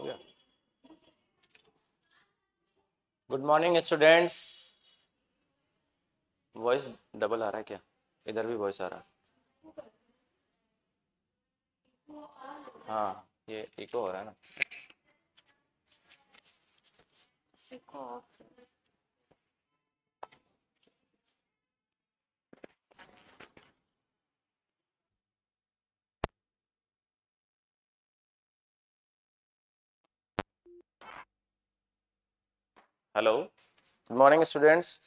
हो गया। Good morning students. Voice double आ रहा है क्या? इधर भी वॉइस आ रहा है। हाँ, ये इको हो रहा है ना। Hello, good morning students.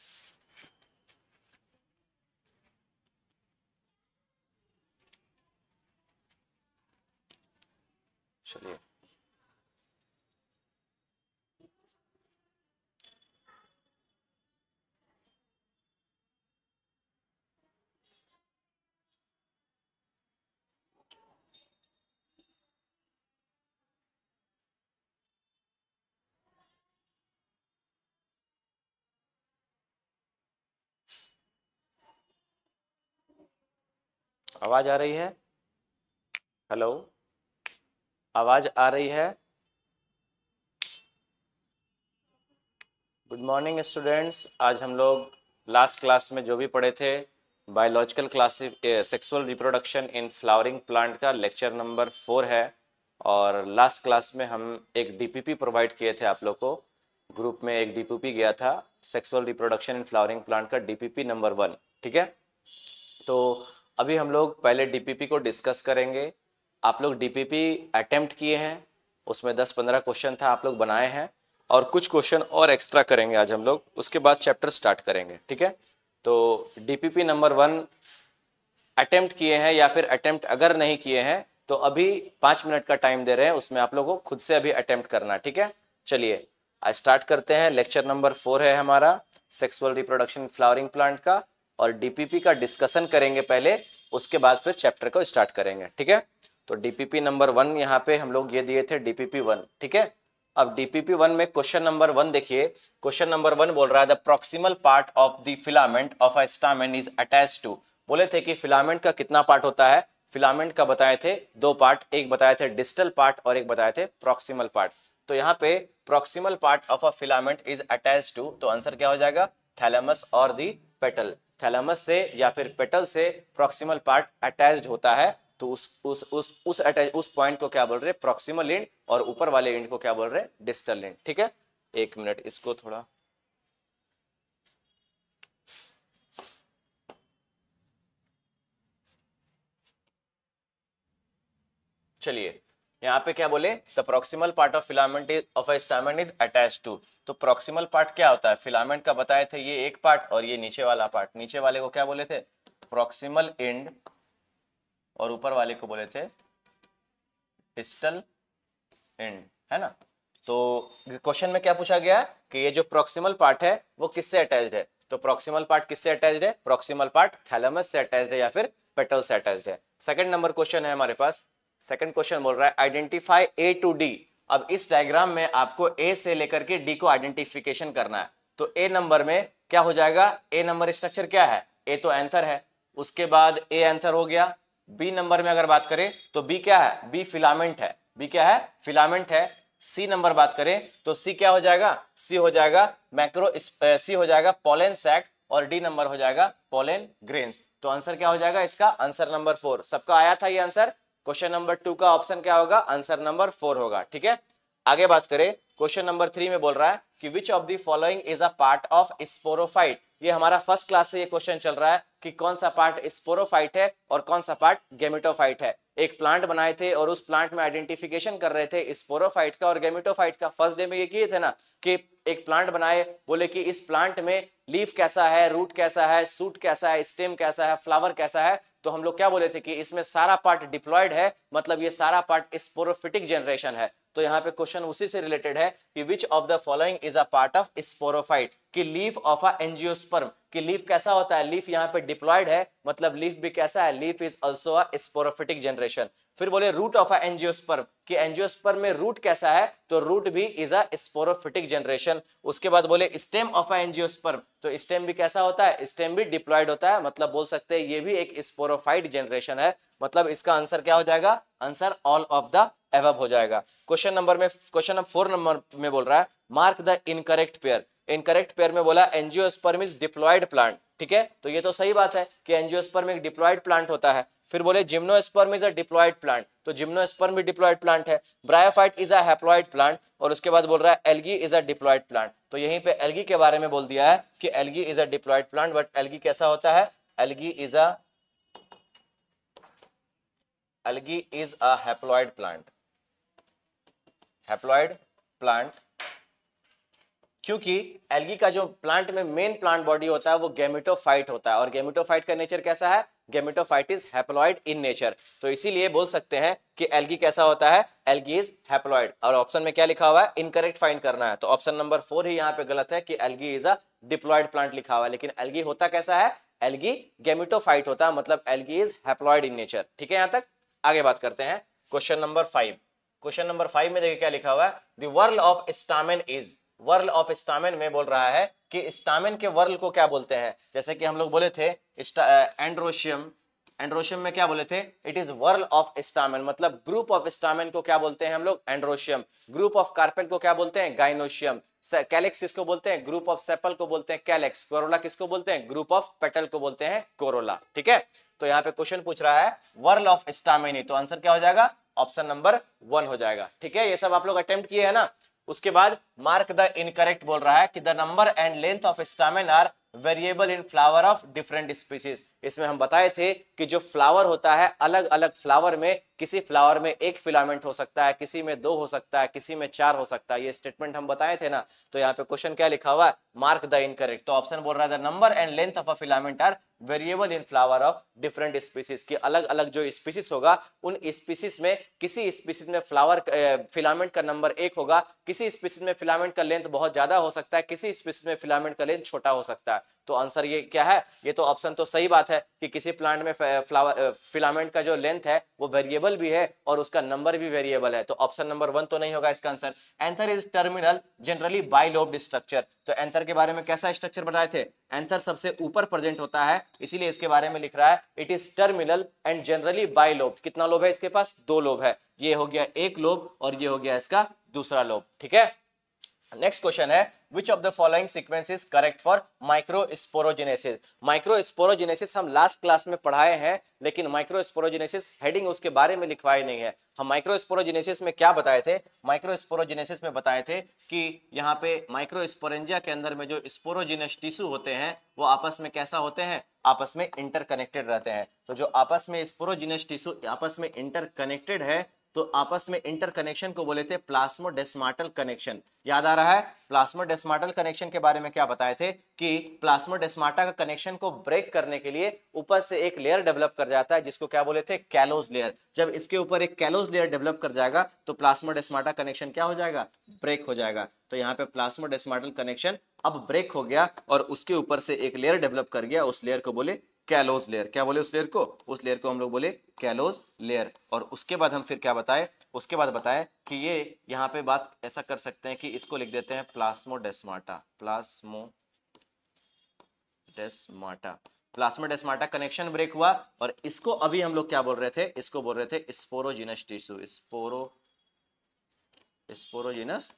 चलिए, आवाज आ रही है? हेलो, आवाज आ रही है? Good morning students. आज हम लोग लास्ट क्लास में जो भी पढ़े थे, बायोलॉजिकल क्लासिफ sexual reproduction in flowering plant का लेक्चर नंबर 4 है। और लास्ट क्लास में हम एक डीपीपी प्रोवाइड किए थे आप लोग को। ग्रुप में एक डीपीपी गया था, sexual reproduction in flowering plant का डीपीपी नंबर 1। ठीक है, तो अभी हम लोग पहले डीपीपी को डिस्कस करेंगे। आप लोग डीपीपी अटेम्प्ट किए हैं, उसमें 10-15 क्वेश्चन था, आप लोग बनाए हैं, और कुछ क्वेश्चन और एक्स्ट्रा करेंगे आज हम लोग। उसके बाद चैप्टर स्टार्ट करेंगे। ठीक है, तो डीपीपी नंबर 1 अटेम्प्ट किए हैं या फिर अटेम्प्ट अगर नहीं किए हैं तो अभी 5 मिनट का टाइम दे रहे हैं, उसमें आप लोगों को खुद से अभी अटेम्प्ट करना। ठीक है, चलिए आज स्टार्ट करते हैं। लेक्चर नंबर 4 है हमारा, सेक्सुअल रिप्रोडक्शन फ्लावरिंग प्लांट का, और डीपीपी का डिस्कशन करेंगे पहले, उसके बाद फिर चैप्टर को स्टार्ट करेंगे। ठीक है, तो डीपीपी नंबर 1 यहाँ पे हम लोग ये दिए थे, डीपीपी 1। ठीक है, अब डीपीपी 1 में क्वेश्चन नंबर 1 देखिए। क्वेश्चन नंबर 1 बोल रहा है the proximal part of the filament of a stamen is attached to. बोले थे कि फिलामेंट का कितना पार्ट होता है। फिलामेंट का बताए थे 2 पार्ट, एक बताए थे डिस्टल पार्ट और एक बताए थे प्रॉक्सिमल पार्ट। तो यहाँ पे proximal part of a filament is attached to, तो आंसर क्या हो जाएगा? थैलेमस और दी पेटल। थैलेमस से या फिर पेटल से प्रॉक्सिमल पार्ट अटैच्ड होता है, तो उस पॉइंट को क्या बोल रहे हैं? प्रॉक्सिमल एंड, और ऊपर वाले एंड को क्या बोल रहे हैं? Distal end. ठीक है, एक मिनट इसको थोड़ा, चलिए यहाँ पे क्या बोले? The proximal part of filament of a stamen is attached to. तो प्रॉक्सिमल पार्ट क्या होता है? फिलामेंट का बताए थे ये एक पार्ट, और ये नीचे वाला पार्ट। नीचे वाले को क्या बोले थे? प्रॉक्सिमल एंड, और ऊपर वाले को बोले थे डिस्टल एंड, है ना। तो क्वेश्चन में क्या पूछा गया कि ये जो प्रॉक्सिमल पार्ट है वो किससे अटैच्ड है? तो प्रॉक्सिमल पार्ट किससे अटैच्ड है? प्रॉक्सिमल पार्ट थैलेमस से अटैच्ड है या फिर पेटल से अटैच्ड है। सेकंड नंबर क्वेश्चन है हमारे पास। सेकंड क्वेश्चन बोल रहा है आइडेंटिफाई ए टू डी। अब इस डायग्राम में आपको ए से लेकर के डी को आइडेंटिफिकेशन करना है। तो ए नंबर में क्या हो जाएगा? ए नंबर स्ट्रक्चर क्या है? ए तो एंथर है, उसके बाद ए एंथर हो गया। बी नंबर में अगर बात करें तो बी क्या है? बी फिलामेंट है। बी क्या है? फिलामेंट है। सी नंबर बात करें तो सी क्या हो जाएगा? सी हो जाएगा मैक्रो, सी हो जाएगा पोलन सैक, और डी नंबर हो जाएगा पोलन ग्रेन्स। तो आंसर क्या हो जाएगा इसका? Answer number 4। सबका आया था ये आंसर। क्वेश्चन नंबर 2 का ऑप्शन क्या होगा? आंसर नंबर 4 होगा। ठीक है, आगे बात करें। क्वेश्चन नंबर 3 में बोल रहा है कि which of the following is a part of sporophyte. ये हमारा फर्स्ट क्लास से ये क्वेश्चन चल रहा है कि कौन सा पार्ट स्पोरोफाइट है और कौन सा पार्ट गेमेटोफाइट है। एक प्लांट बनाए थे और उस प्लांट में आइडेंटिफिकेशन कर रहे थे स्पोरोफाइट का और गेमेटोफाइट का। फर्स्ट डे में ये किए थे ना कि एक प्लांट बनाए, बोले कि इस प्लांट में लीफ कैसा है, रूट कैसा है, सूट कैसा है, स्टेम कैसा है, फ्लावर कैसा है। तो हम लोग क्या बोले थे कि इसमें सारा पार्ट डिप्लॉयड है, मतलब ये सारा पार्ट स्पोरोफिटिक जनरेशन है। तो यहाँ पे क्वेश्चन उसी से रिलेटेड है कि which of the following is a part of sporophyte, कि लीफ ऑफ अ एंजियोस्पर्म, कि लीफ कैसा होता है? लीफ यहाँ पे डिप्लॉयड है, मतलब लीफ भी कैसा है? Leaf is also a sporophytic generation. फिर बोले रूट ऑफ अ एंजियोस्पर्म, कि एंजियोस्पर्म में रूट कैसा है? तो रूट भी इज अ स्पोरोफिटिक जनरेशन। उसके बाद बोले स्टेम ऑफ अ एंजियोस्पर्म, तो स्टेम भी कैसा होता है? स्टेम भी डिप्लॉयड होता है, मतलब बोल सकते हैं ये भी एक स्पोरोफाइट जनरेशन है। मतलब इसका आंसर क्या हो जाएगा? Answer all of the above हो जाएगा। क्वेश्चन नंबर 4 नंबर में बोल रहा है mark the incorrect pair. Incorrect pair में बोला एंजियोस्पर्म इज डिप्लॉयड प्लांट, ठीक है, तो ये तो सही बात है कि एंजियोस्पर्म एक डिप्लॉयड प्लांट होता है। फिर बोले gymnosperm is a diploid plant, तो जिम्नोस्पर्म भी डिप्लॉयड प्लांट है। Bryophyte is a haploid plant, और उसके बाद बोल रहा है algae is a diploid plant. तो यहीं पे एल्गी के बारे में बोल दिया है कि algae is a diploid plant, but algae कैसा होता है, algae is a haploid plant, haploid plant, क्योंकि एल्गी का जो प्लांट में मेन प्लांट बॉडी होता है वो गैमेटोफाइट होता है, और गैमेटोफाइट का नेचर कैसा है, gametophyte is haploid in nature. तो इसीलिए बोल सकते हैं कि एल्गी कैसा होता है, एल्गी इज हैप्लॉयड। और ऑप्शन में क्या लिखा हुआ है, इनकरेक्ट फाइंड करना है, तो ऑप्शन नंबर 4 ही यहाँ पे गलत है कि algae is a diploid plant लिखा हुआ है। लेकिन एल्गी होता कैसा है, एल्गी गैमेटोफाइट होता है, मतलब algae is haploid in nature. ठीक है, यहां तक आगे बात करते हैं। क्वेश्चन नंबर 5, क्वेश्चन नंबर 5 में देखिए क्या लिखा हुआ है, the whorl of stamen is, whorl of stamen में बोल रहा है कि स्टामेन के वर्ल को क्या बोलते हैं। जैसे कि हम लोग बोले थे एंड्रोशियम, एंड्रोशियम में क्या बोले थे, it is whorl of stamen, मतलब ग्रुप ऑफ स्टामेन को क्या बोलते हैं हम लोग, एंड्रोशियम। ग्रुप ऑफ कार्पेल को क्या बोलते हैं, गाइनोशियम। कैलेक्स किसको बोलते हैं, ग्रुप ऑफ सेपल को बोलते हैं कैलेक्स। कोरोला किसको बोलते हैं, ग्रुप ऑफ पेटल को बोलते हैं कोरोला। ठीक है, तो यहाँ पे क्वेश्चन पूछ रहा है वर्ल ऑफ स्टामेनी, तो आंसर क्या हो जाएगा, ऑप्शन नंबर 1 हो जाएगा। ठीक है, ये सब आप लोग अटेम्प्ट किए हैं ना। उसके बाद मार्क द इनकरेक्ट बोल रहा है कि the number and length of stamen are variable in flower of different species. इसमें हम बताए थे कि जो फ्लावर होता है, अलग अलग फ्लावर में, किसी फ्लावर में एक फिलामेंट हो सकता है, किसी में 2 हो सकता है, किसी में 4 हो सकता है, ये स्टेटमेंट हम बताए थे ना। तो यहाँ पे क्वेश्चन क्या लिखा हुआ है, मार्क द इनकरेक्ट, तो ऑप्शन बोल रहा है the number and length of a filament are variable in flower of different species, की अलग अलग जो स्पीसीज होगा उन स्पीसीज में किसी स्पीसीज में फ्लावर फिलामेंट का नंबर 1 होगा, किसी स्पीसीज में फिलामेंट का लेंथ बहुत ज्यादा हो सकता है, किसी स्पीसीज में फिलामेंट का लेंथ छोटा हो सकता है। तो आंसर ये क्या है, ये तो ऑप्शन तो सही बात है कि किसी प्लांट में फ्लावर फिलामेंट का जो लेंथ है वो वेरिएबल भी है और उसका नंबर भी वेरिएबल है, तो ऑप्शन नंबर 1 तो नहीं होगा इसका answer. Anther is terminal generally bilobed structure, तो एंथर के बारे में कैसा स्ट्रक्चर बताए थे, एंथर सबसे ऊपर प्रेजेंट होता है, इसीलिए इसके बारे में लिख रहा है it is terminal and generally bilobed. कितना लोब है इसके पास, 2 लोब है, ये हो गया एक लोब और ये हो गया इसका दूसरा लोब। ठीक है, नेक्स्ट क्वेश्चन है which of the following sequence is correct for microsporogenesis. Microsporogenesis हम लास्ट क्लास में पढ़ाए हैं, लेकिन माइक्रोस्पोरोजेनेसिस हेडिंग उसके बारे में लिखवाई नहीं है। हम माइक्रोस्पोरोजेनेसिस में क्या बताए थे, माइक्रोस्पोरोजेनेसिस में बताए थे कि यहाँ पे माइक्रोस्पोरेंजिया के अंदर में जो स्पोरोजिनस टिश्यू होते हैं वो आपस में कैसा होते हैं, आपस में इंटरकनेक्टेड रहते हैं। तो जो आपस में स्पोरोजिनस टिश्यू आपस में इंटरकनेक्टेड है, तो आपस में इंटरकनेक्शन को बोले थे प्लाज्मोडेस्माटल कनेक्शन। याद आ रहा है, प्लाज्मोडेस्माटल कनेक्शन के बारे में क्या बताए थे कि प्लाज्मोडेस्माटा का कनेक्शन को ब्रेक करने के लिए ऊपर से एक लेयर डेवलप कर जाता है जिसको क्या बोले थे, कैलोज लेयर। जब इसके ऊपर एक कैलोज लेयर डेवलप कर जाएगा तो प्लाज्मोडेस्माटा कनेक्शन क्या हो जाएगा, ब्रेक हो जाएगा। तो यहाँ पे प्लाज्मोडेस्माटल कनेक्शन अब ब्रेक हो गया और उसके ऊपर से एक लेयर डेवलप कर गया, उस लेयर को बोले कैलोज लेयर। क्या बोले उस लेयर को, उस लेयर को हम लोग बोले कैलोज लेयर। और उसके बाद हम फिर क्या बताए, उसके बाद बताए कि ये यहाँ पे बात ऐसा कर सकते हैं कि इसको लिख देते हैं प्लाज्मोडेस्माटा, प्लाज्मोडेस्माटा कनेक्शन ब्रेक हुआ और इसको अभी हम लोग क्या बोल रहे थे, इसको बोल रहे थे स्पोरोजिनस टिश्यू, स्पोरोजिनस,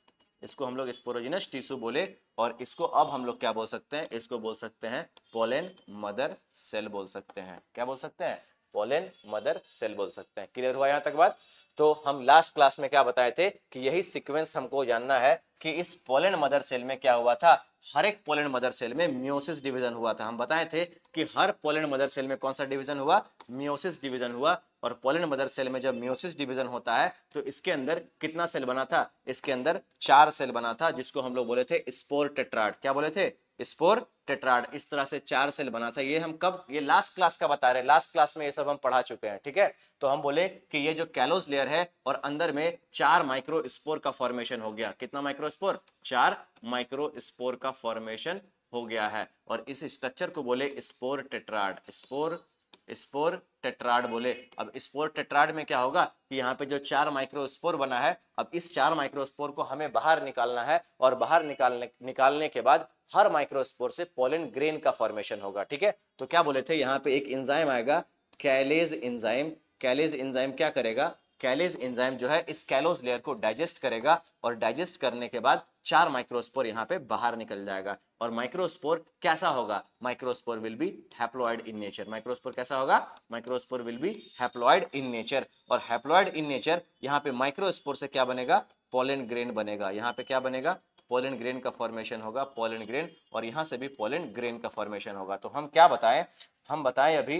इसको हम लोग स्पोरोजिनस टिश्यू बोले। और इसको अब हम लोग क्या बोल सकते हैं, इसको बोल सकते हैं पोलन मदर सेल बोल सकते हैं। क्या बोल सकते हैं, पोलन मदर सेल बोल सकते हैं। क्लियर हुआ यहाँ तक बात। तो हम लास्ट क्लास में क्या बताए थे कि यही सीक्वेंस हमको जानना है कि इस पोलन मदर सेल में क्या हुआ था, हर एक पोलन मदर सेल में मियोसिस डिवीजन हुआ था। हम बताए थे कि हर पोलन मदर सेल में कौन सा डिवीजन हुआ, मियोसिस डिवीजन हुआ। और पोलन मदर सेल में जब मियोसिस डिवीजन होता है तो इसके अंदर कितना सेल बना था, इसके अंदर 4 सेल बना था जिसको हम लोग बोले थे स्पोर टेट्राड। क्या बोले थे, स्पोर टेट्राड। इस तरह से 4 सेल बना था। ये हम कब, ये लास्ट क्लास का बता रहे हैं, लास्ट क्लास में ये सब हम पढ़ा चुके हैं। ठीक है, तो हम बोले कि ये जो कैलोज लेयर है और अंदर में 4 माइक्रोस्पोर का फॉर्मेशन हो गया। कितना माइक्रोस्पोर, 4 माइक्रोस्पोर का फॉर्मेशन हो गया है। और इस स्ट्रक्चर को बोले स्पोर टेट्राड, स्पोर टेट्राड बोले। अब स्पोर टेट्राड में क्या होगा कि यहाँ पे जो 4 माइक्रोस्पोर बना है, अब इस 4 माइक्रोस्पोर को हमें बाहर निकालना है और बाहर निकालने के बाद हर माइक्रोस्पोर से पोलन ग्रेन का फॉर्मेशन होगा। ठीक है, तो क्या बोले थे, यहाँ पे एक एंजाइम आएगा कैलेज एंजाइम। कैलेज एंजाइम क्या करेगा, कैलेज एंजाइम जो है इस कैलोज लेयर को डाइजेस्ट करेगा और डाइजेस्ट करने के बाद 4 माइक्रोस्पोर यहाँ पे बाहर निकल जाएगा। और माइक्रोस्पोर कैसा होगा? Microspore will be haploid in nature. Microspore कैसा होगा? Microspore will be haploid in nature. और हैप्लॉइड इन नेचर यहाँ पे माइक्रोस्पोर से क्या बनेगा? पोलन ग्रेन बनेगा। यहाँ पे क्या बनेगा? पोलन ग्रेन का फॉर्मेशन होगा, पोलन ग्रेन, और यहाँ से भी पोलन ग्रेन का फॉर्मेशन होगा। तो हम क्या बताएं? हम बताएं अभी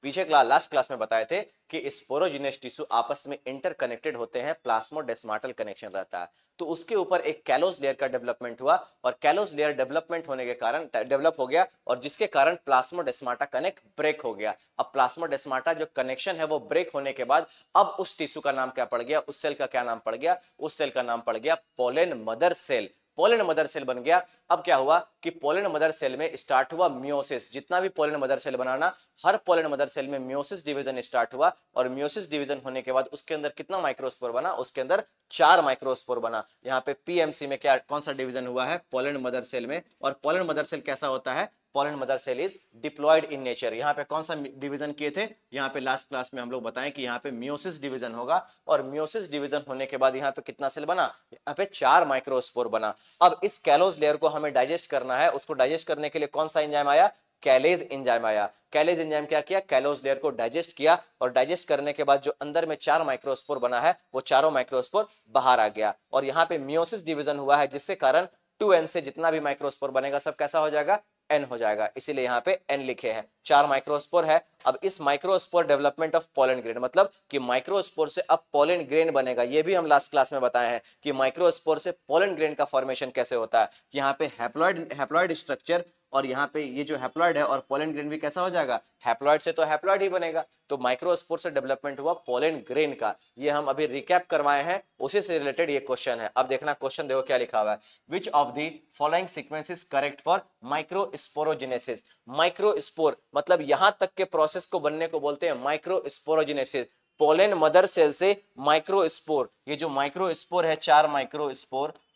पीछे लास्ट क्लास में बताए थे कि स्पोरोजिनस टिश्यू आपस में इंटरकनेक्टेड होते हैं, प्लाज्मोडेस्माटल कनेक्शन रहता है। तो उसके ऊपर एक कैलोस लेयर का डेवलपमेंट हुआ और कैलोस लेयर डेवलपमेंट होने के कारण डेवलप हो गया और जिसके कारण प्लाज्मोडेस्माटा कनेक्ट ब्रेक हो गया। अब प्लाज्मोडेस्माटा जो कनेक्शन है वो ब्रेक होने के बाद अब उस टिश्यू का नाम क्या पड़ गया? उस सेल का क्या नाम पड़ गया? उस सेल का नाम पड़ गया pollen mother cell. Pollen mother cell बन गया। अब क्या हुआ कि पोलन मदर सेल में स्टार्ट हुआ मियोसिस। जितना भी पोलन मदर सेल बनाना, हर पोलन मदर सेल में मियोसिस डिवीजन स्टार्ट हुआ और मियोसिस डिवीजन होने के बाद उसके अंदर कितना माइक्रोस्पोर बना? उसके अंदर 4 माइक्रोस्पोर बना। यहाँ पे पीएमसी में क्या कौन सा डिवीजन हुआ है? पोलन मदर सेल में। और पोलन मदर सेल कैसा होता है? Pollen mother cell is diploid in nature. यहाँ पे कौन सा डिवीजन किए थे? यहाँ पे लास्ट क्लास में हम लोग बताएं कि यहाँ पे मियोसिस डिवीजन होगा और मियोसिस डिवीजन होने के बाद यहाँ पे कितना सेल बना? यहाँ पे 4 माइक्रोस्पोर बना। अब इस कैलोज लेयर को हमें डाइजेस्ट करना है। उसको डाइजेस्ट करने के लिए कौन सा एंजाइम आया? कैलेज एंजाइम आया। कैलेज एंजाइम क्या किया? कैलोज लेयर को डाइजेस्ट किया और डाइजेस्ट करने के बाद जो अंदर में 4 माइक्रोस्पोर बना है वो चारों माइक्रोस्पोर बाहर आ गया और यहाँ पे मियोसिस डिवीजन हुआ है जिसके कारण 2n से जितना भी माइक्रोस्पोर बनेगा सब कैसा हो जाएगा? n हो जाएगा। इसीलिए यहाँ पे n लिखे हैं। 4 माइक्रोस्पोर है। अब इस microspore development of pollen grain मतलब कि माइक्रोस्पोर से अब पोलन ग्रेन बनेगा। ये भी हम लास्ट क्लास में बताए हैं कि माइक्रोस्पोर से पोलन ग्रेन का फॉर्मेशन कैसे होता है। यहाँ पे हैप्लॉइड स्ट्रक्चर और यहाँ पे ये जो हैप्लॉइड है और पोलन ग्रेन भी कैसा हो जाएगा? हैप्लॉइड से तो हैप्लॉइड ही बनेगा। तो माइक्रोस्पोर से डेवलपमेंट हुआ पोलन ग्रेन का। ये हम अभी रिकैप करवाए हैं, उसी से रिलेटेड ये क्वेश्चन है। अब देखना क्वेश्चन देखो क्या लिखा हुआ है। Which of the following sequence is correct for microsporogenesis? Microspore मतलब यहां तक के प्रोसेस को बनने को बोलते हैं माइक्रोस्पोरोजेनेसिस। पोलन मदर सेल से माइक्रोस्पोर, ये जो माइक्रोस्पोर है 4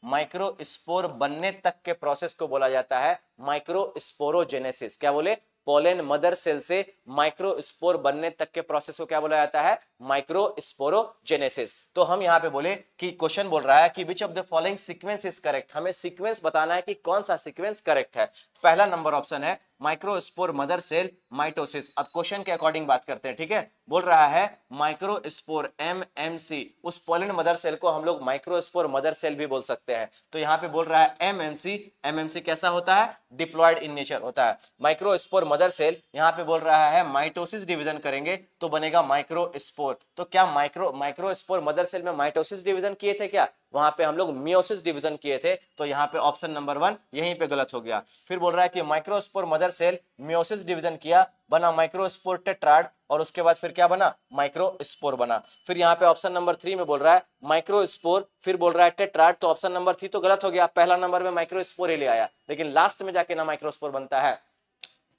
माइक्रोस्पोर बनने तक के प्रोसेस को बोला जाता है माइक्रोस्पोरोजेनेसिस। क्या बोले? पोलन मदर सेल से माइक्रोस्पोर बनने तक के प्रोसेस को क्या बोला जाता है? माइक्रोस्पोरोजेनेसिस। तो हम यहाँ पे बोले कि क्वेश्चन बोल रहा है कि which of the following sequence is correct. हमें सीक्वेंस बताना है कि कौन सा सीक्वेंस करेक्ट है। पहला नंबर ऑप्शन है माइक्रोस्पोर मदर सेल माइटोसिस। अब क्वेश्चन के अकॉर्डिंग बात करते हैं, ठीक है। बोल रहा है माइक्रोस्पोर MMC, उस पोलन मदर सेल को हम लोग माइक्रोस्पोर मदर सेल भी बोल सकते हैं। तो यहाँ पे बोल रहा है MMC कैसा होता है? डिप्लॉयड इन नेचर होता है। माइक्रोस्पोर मदर सेल यहाँ पे बोल रहा है माइटोसिस डिवीजन करेंगे तो बनेगा माइक्रोस्पोर। तो क्या माइक्रोस्पोर मदर सेल में माइटोसिस डिवीजन किए थे क्या? वहां पे हम लोग मियोसिस डिवीजन किए थे। तो यहाँ पे ऑप्शन नंबर 1 यहीं पे गलत हो गया। फिर बोल रहा है कि microspore mother cell meiosis division किया, बना माइक्रोस्पोर टेट्राड और उसके बाद फिर क्या बना? माइक्रोस्पोर बना। फिर यहाँ पे ऑप्शन नंबर 3 में बोल रहा है माइक्रोस्पोर, फिर बोल रहा है टेट्राड। तो ऑप्शन नंबर 3 तो गलत हो गया। पहला नंबर में माइक्रोस्पोर ही ले आया, लेकिन लास्ट में जाके ना माइक्रोस्पोर बनता है।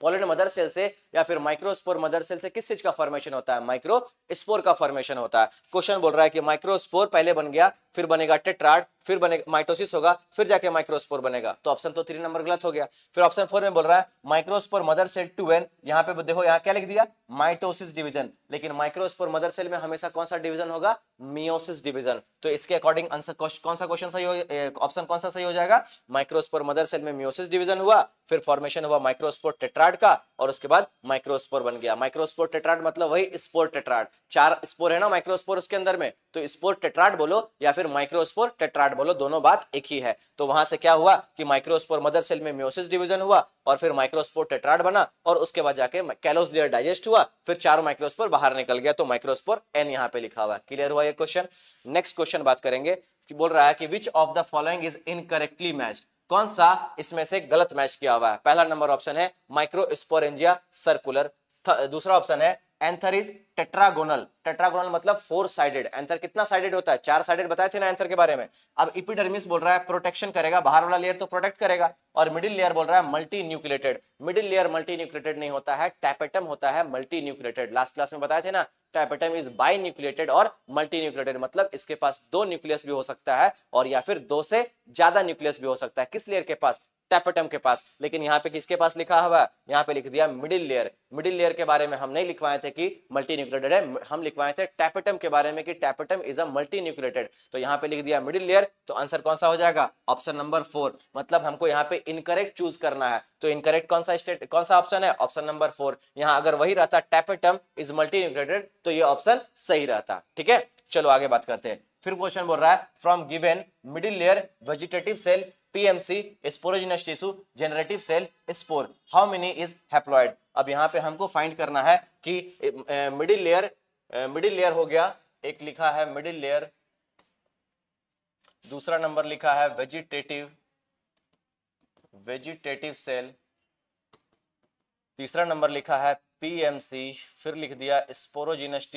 पोलन मदर सेल से या फिर माइक्रोस्पोर मदर सेल से किस चीज का फॉर्मेशन होता है? माइक्रोस्पोर का फॉर्मेशन होता है। क्वेश्चन बोल रहा है कि माइक्रोस्पोर पहले बन गया, फिर बनेगा टेट्राड, फिर बनेगा माइटोसिस होगा, फिर जाके माइक्रोस्पोर बनेगा। तो ऑप्शन तो 3 नंबर गलत हो गया। फिर ऑप्शन 4 में बोल रहा है माइक्रोस्पोर मदर सेल 2n, यहाँ पे देखो यहाँ क्या लिख दिया? Mitosis division. लेकिन माइक्रोस्पोर मदर सेल में हमेशा कौन सा डिवीजन होगा? Meiosis division. तो इसके अकॉर्डिंग आंसर कौन सा क्वेश्चन सही हो, ऑप्शन कौन सा सही हो जाएगा? माइक्रोस्पोर मदर सेल में मियोसिस डिवीजन हुआ, फिर फॉर्मेशन हुआ माइक्रोस्पोर टेट्राड का और उसके बाद माइक्रोस्पोर बन गया। माइक्रोस्पोर टेट्राड मतलब वही स्पोर टेट्राड, 4 स्पोर है ना माइक्रोस्पोर उसके अंदर में, तो स्पोर टेट्राड बोलो या फिर माइक्रोस्पोर टेट्राड बोलो, दोनों बात एक ही है। तो वहां से क्या हुआ कि माइक्रोस्पोर मदर सेल में मियोसिस डिवीजन हुआ और फिर माइक्रोस्पोर टेट्राड बना और उसके बाद जाके कैलोज लेयर डाइजेस्ट हुआ, फिर 4 माइक्रोस्पोर बाहर निकल गया। तो माइक्रोस्पोर n यहाँ पे लिखा हुआ है। क्लियर हुआ ये क्वेश्चन। नेक्स्ट क्वेश्चन बात करेंगे कि बोल रहा है कि which of the following is incorrectly matched. कौन सा इसमें से गलत मैच किया हुआ है? पहला नंबर ऑप्शन है माइक्रोस्पोरेंजिया सर्कुलर। दूसरा ऑप्शन है एंथर इज टेट्रागोनल। टेट्रागोनल मतलब 4 साइडेड। एंथर कितना साइडेड होता है? 4 साइडेड बताए थे ना एंथर के बारे में। अब एपिडर्मिस बोल रहा है प्रोटेक्शन करेगा, बाहर वाला लेयर तो प्रोटेक्ट करेगा, और मिडिल लेयर बोल रहा है multi nucleated. Middle layer multi nucleated नहीं होता है, टैपेटम होता है मल्टी न्यूक्लिएटेड। लास्ट क्लास में बताए थे ना, टैपेटम इज बाई न्यूक्लिएटेड और मल्टी न्यूक्लिएटेड मतलब इसके पास 2 न्यूक्लियस भी हो सकता है और या फिर 2 से ज्यादा न्यूक्लियस भी हो सकता है। किस लेयर के पास? टैपेटम के पास, लेकिन यहाँ पे किसके पास लिखा हुआ है, यहाँ पे लिख दिया मिडिल लेयर। मिडिल लेयर के बारे में हम नहीं लिखवाए थे कि मल्टी न्यूक्लिएटेड है, हम लिखवाए थे टैपेटम के बारे में कि tapetum is a multi nucleated. तो यहाँ पे लिख दिया मिडिल लेयर, तो आंसर कौन सा हो जाएगा, ऑप्शन नंबर 4। मतलब हमको यहाँ पे इनकरेक्ट चूज करना है, तो इनकरेक्ट कौन सा ऑप्शन है, ऑप्शन नंबर 4। यहाँ अगर वही रहता टैपेटम इज मल्टी न्यूक्लिएटेड तो ये ऑप्शन सही रहता। ठीक है, चलो आगे बात करते हैं। फिर क्वेश्चन बोल रहा है from given middle layer vegetative cell PMC sporogenous tissue generative cell spore how many is haploid. अब यहाँ पे हमको फाइंड करना है कि मिडिल लेयर हो गया, एक लिखा है मिडिल लेयर, दूसरा नंबर लिखा है वेजिटेटिव सेल, तीसरा नंबर लिखा है PMC, फिर लिख दिया स्पोरोजिनस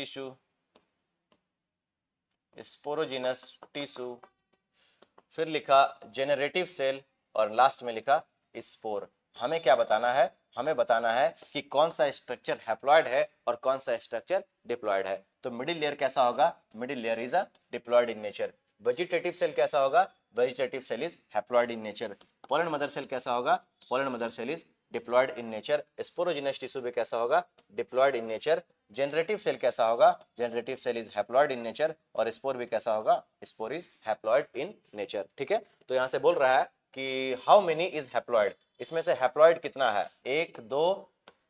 टिश्यू, फिर लिखा जेनरेटिव सेल और लास्ट में लिखा स्पोर। हमें क्या बताना है, हमें बताना है कि कौन सा स्ट्रक्चर हैप्लॉइड है और कौन सा स्ट्रक्चर डिप्लॉइड है। तो मिडिल लेयर कैसा होगा, middle layer is a diploid in nature. Vegetative cell कैसा होगा, vegetative cell is haploid in nature. Pollen mother cell कैसा होगा, pollen mother cell is diploid in nature. Sporogenous tissue भी कैसा होगा, diploid in nature. Generative cell कैसा होगा, generative cell is haploid in nature. और स्पोर भी कैसा होगा, spore is haploid in nature. ठीक है, तो यहाँ से बोल रहा है कि हाउ मेनी इज हैप्लॉइड, इसमें से हैप्लॉइड कितना है, 1 2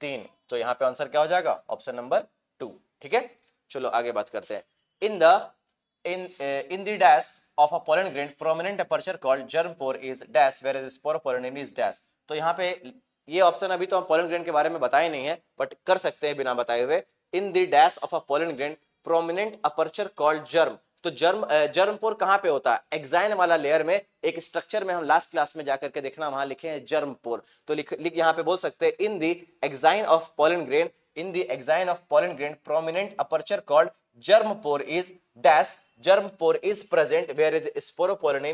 3, तो यहाँ पे आंसर क्या हो जाएगा, ऑप्शन नंबर 2। ठीक है, चलो आगे बात करते हैं। in the dash of a pollen grain prominent aperture called germ pore is dash whereas sporopollen is dash। तो यहाँ पे ये ऑप्शन अभी तो हम पोलन ग्रेन के बारे में बताए नहीं है, बट कर सकते हैं बिना बताए हुए। In the dash of a pollen grain prominent aperture called germ. तो जर्म पोर कहाँ पे होता है, एक्साइन वाला लेयर में एक स्ट्रक्चर में हम लास्ट क्लास में जाकर के देखना, वहां लिखे हैं जर्म पोर। तो लिख यहाँ पे बोल सकते हैं in the exine of pollen grain, in the exine of pollen grain prominent aperture called germ pore is dash, germ pore is present whereas sporopollen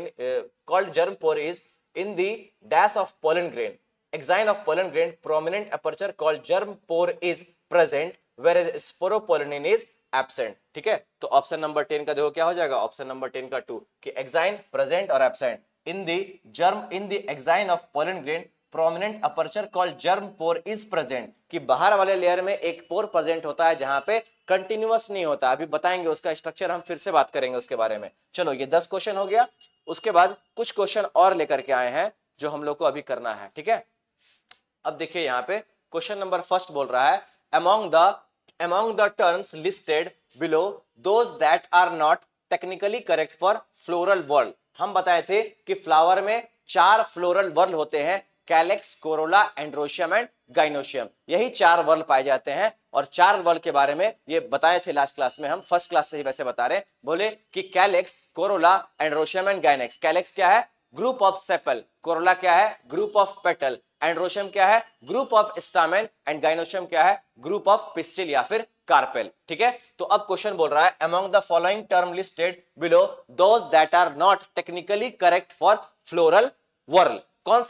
called germ pore is in the dash of pollen grain, exine of pollen grain prominent aperture called germ pore is present whereas sporopollen is absent। ठीक है, तो option number 10 का देखो क्या हो जाएगा, option number 10 का 2 कि एक्साइन प्रेजेंट और absent. In the exine of pollen grain prominent aperture called germ pour is present, कि बाहर वाले लेयर में एक पोर प्रेजेंट होता है जहां पे कंटिन्यूअस नहीं होता। अभी बताएंगे उसका स्ट्रक्चर, हम फिर से बात करेंगे उसके बारे में। चलो ये 10 क्वेश्चन हो गया, उसके बाद कुछ क्वेश्चन और लेकर के आए हैं जो हम लोग को अभी करना है। ठीक है, अब देखिए यहाँ पे क्वेश्चन नंबर फर्स्ट बोल रहा है among the terms listed below those that are not technically correct for floral whorl। हम बताए थे कि फ्लावर में 4 फ्लोरल वर्ल होते हैं, calyx, corolla, androecium and gynoecium. यही 4 वर्ल पाए जाते हैं और 4 वर्ल के बारे में ये बताए थे लास्ट क्लास में, हम फर्स्ट क्लास से ही वैसे बता रहे हैं। बोले कि कैलेक्स, कोरोला, एंड्रोशियम एंड गाइनेक्स। कैलेक्स क्या है, ग्रुप ऑफ सेपल। कोरोला क्या है, ग्रुप ऑफ पेटल। एंड्रोशियम क्या है, group of stamen. And gynoecium क्या है, ग्रुप ऑफ पिस्टिल या फिर कार्पेल। ठीक है, तो अब क्वेश्चन बोल रहा है among the following term listed below those that are not technically correct for floral whorl। कौन